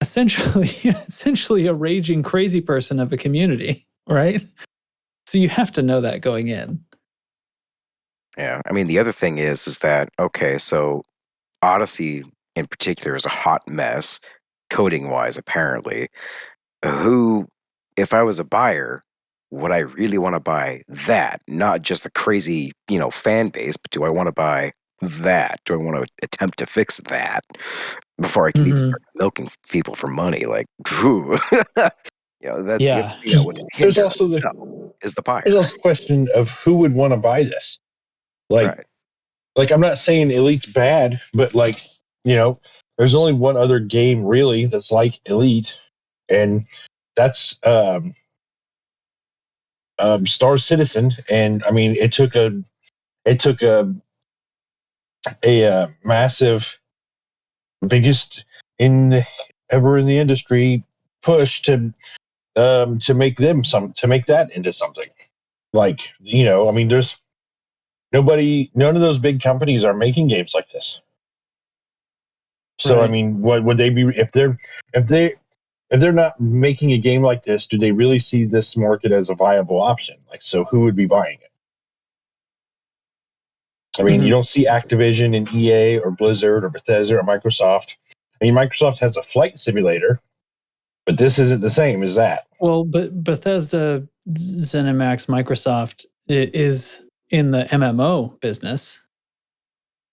essentially a raging crazy person of a community, right? So you have to know that going in. Yeah, I mean the other thing is that okay, so Odyssey in particular is a hot mess, coding wise apparently. If I was a buyer, would I really want to buy that? Not just the crazy, fan base, but do I want to buy that? Do I want to attempt to fix that? before I can even start milking people for money. Like, whew. That's the other thing that would There's hinder also is the buyer. there's also the question of who would want to buy this. Right. Like I'm not saying Elite's bad, but there's only one other game really that's like Elite, and that's Star Citizen. And I mean, it took a massive, biggest ever in the industry push to make that into something. I mean, there's none of those big companies are making games like this. So Right. I mean, what would they be if they're not making a game like this? Do they really see this market as a viable option? Like, so who would be buying it? I mean, you don't see Activision and EA or Blizzard or Bethesda or Microsoft. I mean, Microsoft has a flight simulator, but this isn't the same as that. Well, but Bethesda, ZeniMax, Microsoft is in the MMO business,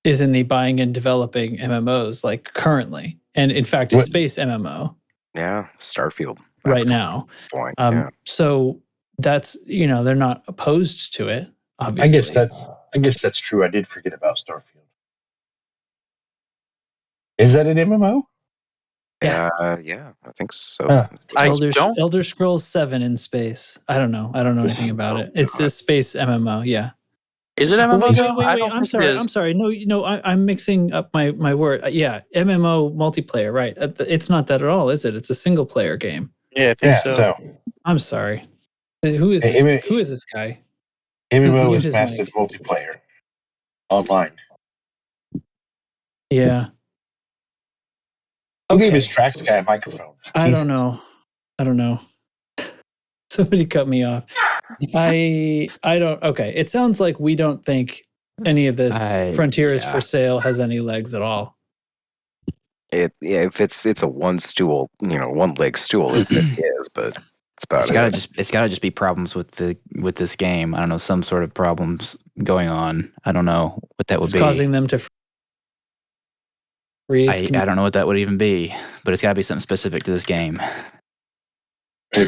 is in the buying and developing MMOs like currently, and in fact, a space MMO. Yeah, Starfield right now. Point. So that's they're not opposed to it. Obviously, I guess that's true. I did forget about Starfield. Is that an MMO? Yeah, I think so. Elder Scrolls 7 in space. I don't know anything about it. It's a space MMO. Yeah. Is it MMO? Wait. I'm sorry. No. I'm mixing up my word. Yeah, MMO multiplayer. Right. It's not that at all, is it? It's a single player game. Yeah, I think so. I'm sorry. Who is this? Who is this guy? MMO is massive multiplayer online. Yeah. Who gave his tracks guy a microphone? I don't know. Somebody cut me off. I don't. Okay. It sounds like we don't think any of this Frontier is for sale has any legs at all. If it's a one leg stool, it is, but it's about it's gotta just be problems with this game. I don't know, some sort of problems going on. I don't know what that would be. Causing them to freeze. I don't know what that would even be, but it's gotta be something specific to this game.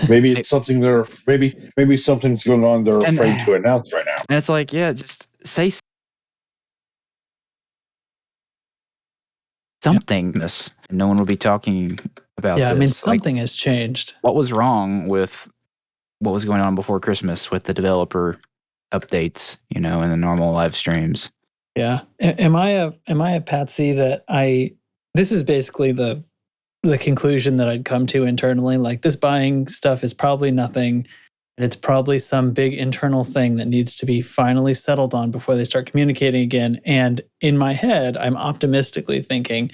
Maybe it's something maybe something's going on they're afraid to announce right now. And it's like, just say something. No one will be talking about this. I mean, something has changed. What was wrong with what was going on before Christmas with the developer updates, and the normal live streams? Yeah. Am I a patsy that this is basically the conclusion that I'd come to internally. Like, this buying stuff is probably nothing, and it's probably some big internal thing that needs to be finally settled on before they start communicating again. And in my head, I'm optimistically thinking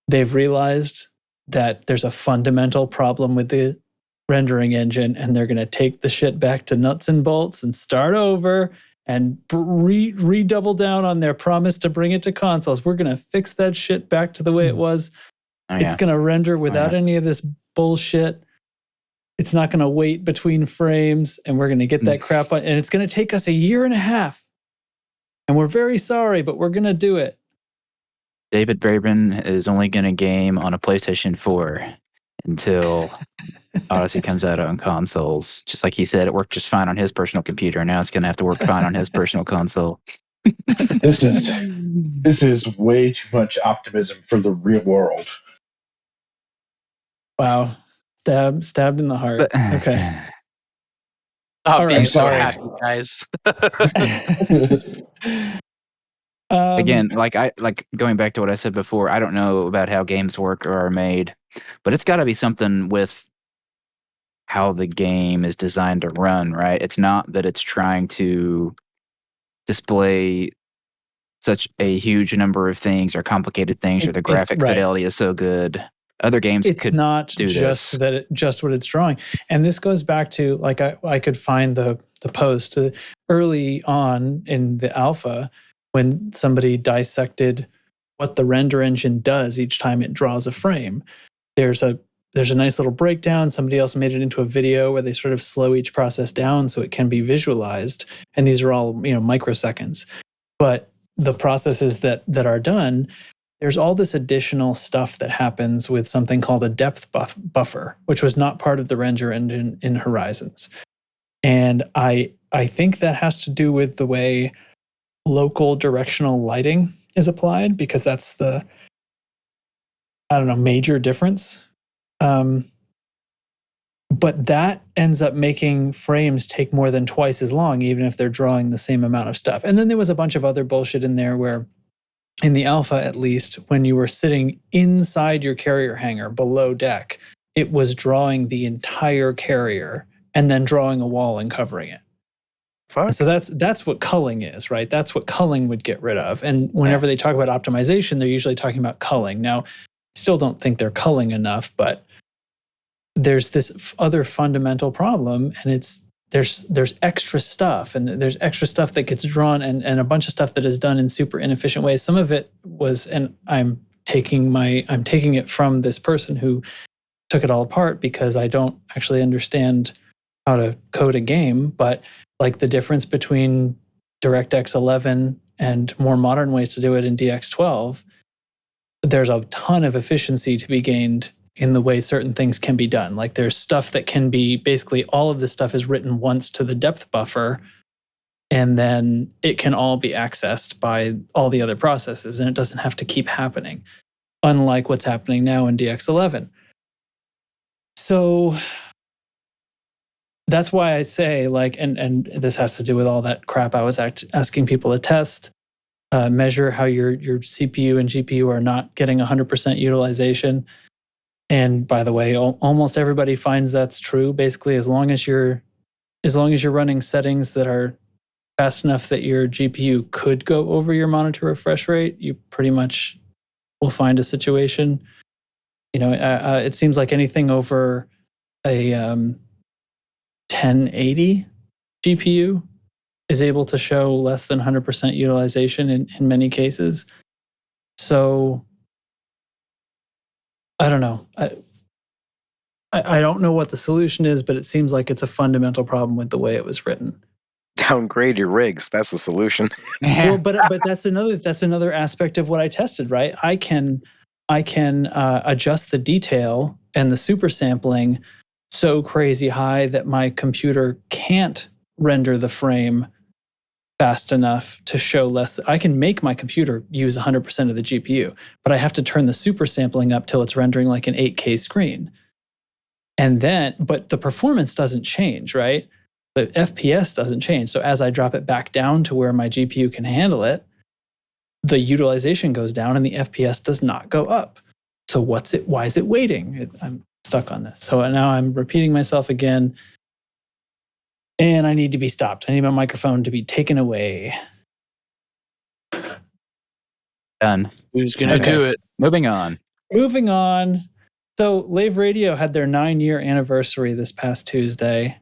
they've realized that there's a fundamental problem with the rendering engine, and they're going to take the shit back to nuts and bolts and start over and redouble down on their promise to bring it to consoles. We're going to fix that shit back to the way it was. It's going to render without any of this bullshit. It's not going to wait between frames, and we're going to get that crap on. And it's going to take us 1.5 years. And we're very sorry, but we're going to do it. David Braben is only going to game on a PlayStation 4 until Odyssey comes out on consoles. Just like he said, it worked just fine on his personal computer. Now it's going to have to work fine on his personal console. This is way too much optimism for the real world. Wow. Stabbed in the heart. Okay. I'm so happy, guys. Again, like going back to what I said before, I don't know about how games work or are made, but it's got to be something with how the game is designed to run, right? It's not that it's trying to display such a huge number of things or complicated things, or the graphic fidelity is so good. Other games it's not just that just what it's drawing. And this goes back to, like, I could find the post early on in the alpha when somebody dissected what the render engine does each time it draws a frame. There's a nice little breakdown. Somebody else made it into a video where they sort of slow each process down so it can be visualized. And these are all microseconds. But the processes that are done there's all this additional stuff that happens with something called a depth buffer, which was not part of the render engine in Horizons. And I think that has to do with the way local directional lighting is applied, because that's the, I don't know, major difference. But that ends up making frames take more than twice as long, even if they're drawing the same amount of stuff. And then there was a bunch of other bullshit in there where, in the alpha at least, when you were sitting inside your carrier hangar below deck, it was drawing the entire carrier and then drawing a wall and covering it. Fuck. So that's what culling is, right? That's what culling would get rid of. And whenever they talk about optimization, they're usually talking about culling. Now, I still don't think they're culling enough, but there's this other fundamental problem, and it's there's extra stuff, and there's extra stuff that gets drawn, and a bunch of stuff that is done in super inefficient ways. Some of it was, and I'm taking it from this person who took it all apart, because I don't actually understand how to code a game, but like the difference between DirectX 11 and more modern ways to do it in DX12, there's a ton of efficiency to be gained in the way certain things can be done. Like there's stuff that can be, basically all of this stuff is written once to the depth buffer, and then it can all be accessed by all the other processes, and it doesn't have to keep happening, unlike what's happening now in DX11. So that's why I say, like, and this has to do with all that crap I was asking people to test, measure how your CPU and GPU are not getting 100% utilization. And by the way, almost everybody finds that's true. Basically, as long as you're running settings that are fast enough that your GPU could go over your monitor refresh rate, you pretty much will find a situation. You know, it seems like anything over a 1080 GPU is able to show less than 100% utilization in many cases. So I don't know. I don't know what the solution is, but it seems like it's a fundamental problem with the way it was written. Downgrade your rigs. That's the solution. Well, but that's another aspect of what I tested, right? I can adjust the detail and the super sampling so crazy high that my computer can't render the frame fast enough to show less. I can make my computer use 100% of the GPU, but I have to turn the super sampling up till it's rendering like an 8K screen. And then, but the performance doesn't change, right? The FPS doesn't change. So as I drop it back down to where my GPU can handle it, the utilization goes down and the FPS does not go up. So why is it waiting? I'm stuck on this. So now I'm repeating myself again, and I need to be stopped. I need my microphone to be taken away. Done. Who's going to do it? Moving on. So Lave Radio had their 9-year anniversary this past Tuesday,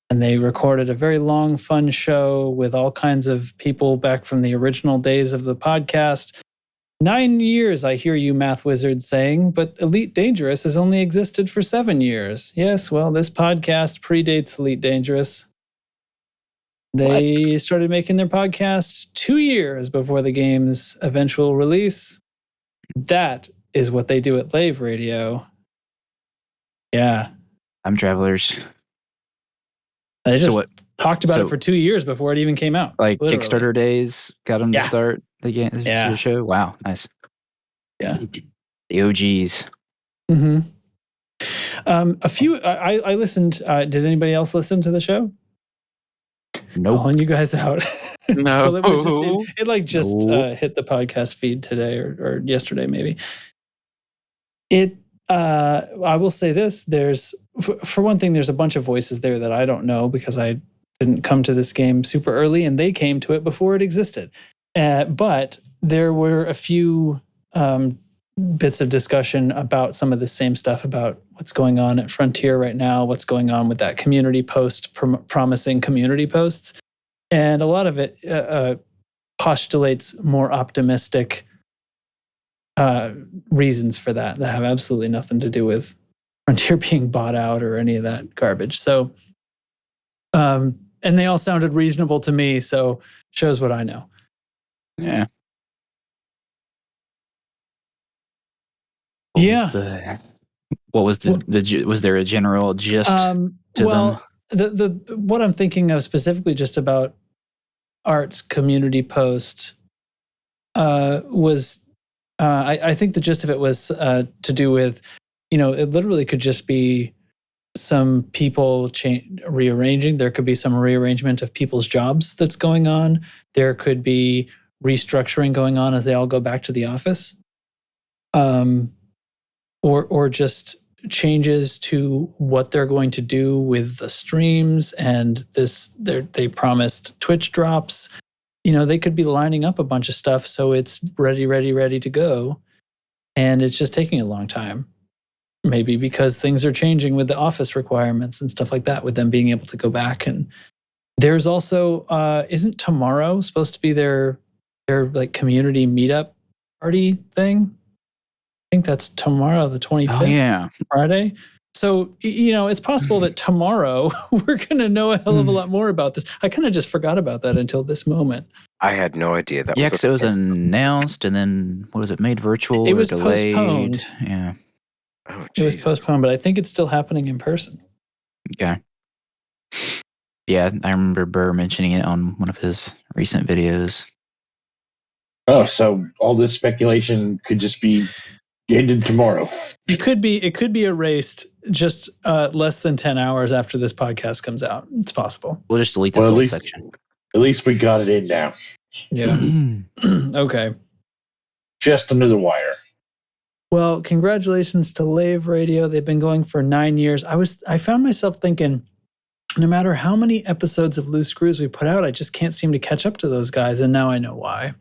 and they recorded a very long, fun show with all kinds of people back from the original days of the podcast. 9 years, I hear you math wizards saying, but Elite Dangerous has only existed for 7 years. Yes, well, this podcast predates Elite Dangerous. They started making their podcast 2 years before the game's eventual release. That is what they do at Lave Radio. Yeah. Time travelers. They just talked about it for 2 years before it even came out. Like literally. Kickstarter days got them to start the game, the show. Wow, nice. Yeah. The OGs. Mm-hmm. A few, I listened. Did anybody else listen to the show? Nope. Calling you guys out. No. Well, it was just hit the podcast feed today or yesterday maybe. I will say this, there's, for one thing, there's a bunch of voices there that I don't know because I didn't come to this game super early and they came to it before it existed. But there were a few bits of discussion about some of the same stuff about what's going on at Frontier right now, what's going on with that community post, promising community posts. And a lot of it postulates more optimistic reasons for that have absolutely nothing to do with Frontier being bought out or any of that garbage. So, and they all sounded reasonable to me, so shows what I know. Yeah. Was there a general gist to them? The what I'm thinking of specifically just about Art's community post was I think the gist of it was to do with, it literally could just be some people rearranging. There could be some rearrangement of people's jobs that's going on. There could be restructuring going on as they all go back to the office. Or just changes to what they're going to do with the streams and they promised Twitch drops. They could be lining up a bunch of stuff so it's ready to go. And it's just taking a long time. Maybe because things are changing with the office requirements and stuff like that, with them being able to go back. And there's also, isn't tomorrow supposed to be their like community meetup party thing? I think that's tomorrow, the 25th. Oh, yeah. Friday. So, it's possible that tomorrow we're going to know a hell of a lot more about this. I kind of just forgot about that until this moment. I had no idea that. Yeah, because it was announced and then, what was it, made virtual It was or delayed? postponed. Yeah. Oh, it was postponed, but I think it's still happening in person. Okay. Yeah, I remember Burr mentioning it on one of his recent videos. Oh, so all this speculation could just be ended tomorrow. It could be erased just less than 10 hours after this podcast comes out. It's possible. We'll just delete this whole section. At least we got it in now. Yeah. Okay. Just under the wire. Well, congratulations to Lave Radio. They've been going for 9 years. I found myself thinking, no matter how many episodes of Loose Screws we put out, I just can't seem to catch up to those guys, and now I know why.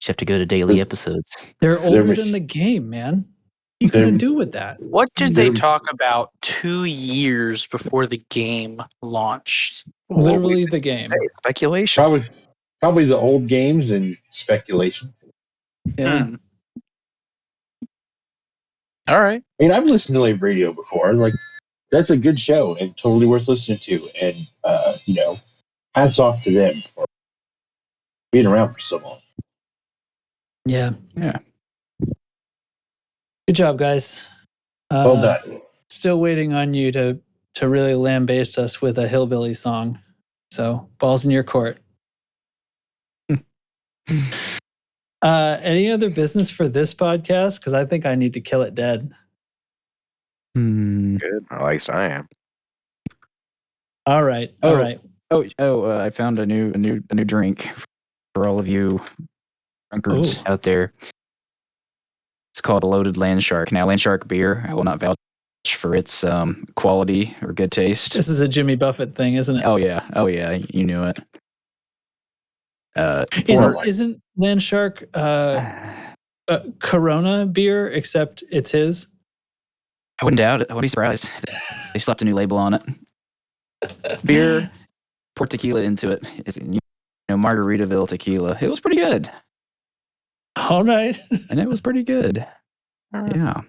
You have to go to daily episodes. They're older than the game, man. You couldn't do with that. What did they talk about 2 years before the game launched? Literally the game. Hey, speculation. Probably the old games and speculation. Yeah. All right. I mean, I've listened to Lave Radio before. Like, that's a good show and totally worth listening to. And, hats off to them for being around for so long. Yeah. Yeah. Good job, guys. Well done. Still waiting on you to really lambaste us with a hillbilly song. So, balls in your court. Any other business for this podcast? Because I think I need to kill it dead. Good. At least I am. All right. I found a new drink for all of you drunkards out there. It's called a Loaded Land Shark. Now, Land Shark beer, I will not vouch for its quality or good taste. This is a Jimmy Buffett thing, isn't it? Oh yeah, you knew it. Isn't Land Shark Corona beer, except it's his? I wouldn't doubt it. I wouldn't be surprised. They slapped a new label on it. Beer, pour tequila into it. It's, Margaritaville tequila. It was pretty good. All right. And it was pretty good. Yeah.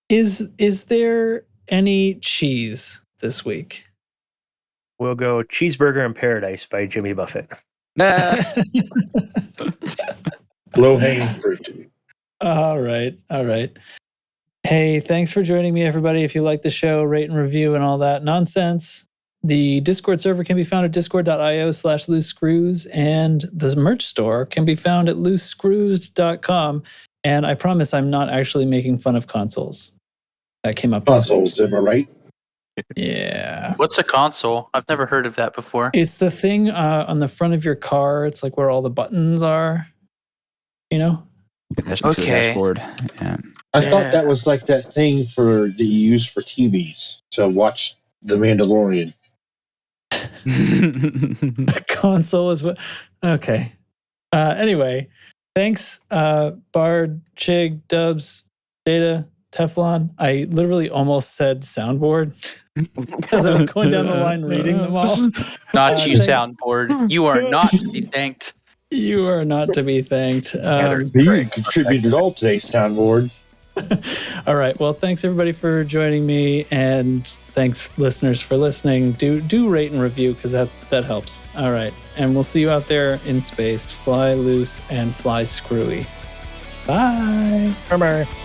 Is there any cheese this week? We'll go Cheeseburger in Paradise by Jimmy Buffett. Low-hanging fruit. All right. Hey, thanks for joining me, everybody. If you like the show, rate and review and all that nonsense. The Discord server can be found at discord.io/loosescrews, and the merch store can be found at loosescrews.com. And I promise I'm not actually making fun of consoles. That came up. Consoles, am I right? Yeah. What's a console? I've never heard of that before. It's the thing on the front of your car. It's like where all the buttons are. Okay. Dashboard. Yeah. I thought that was like that thing that you use for TVs to watch The Mandalorian. A console is what. Okay. Anyway, thanks, Bard, Chig, Dubs, Data, Teflon. I literally almost said soundboard because I was going down the line reading them all. Not you, soundboard. You are not to be thanked. You are not to be thanked. You contributed all today's soundboard. All right. Well, thanks everybody for joining me, and thanks listeners for listening. Do rate and review because that helps. All right, and we'll see you out there in space. Fly loose and fly screwy. Bye. Bye-bye.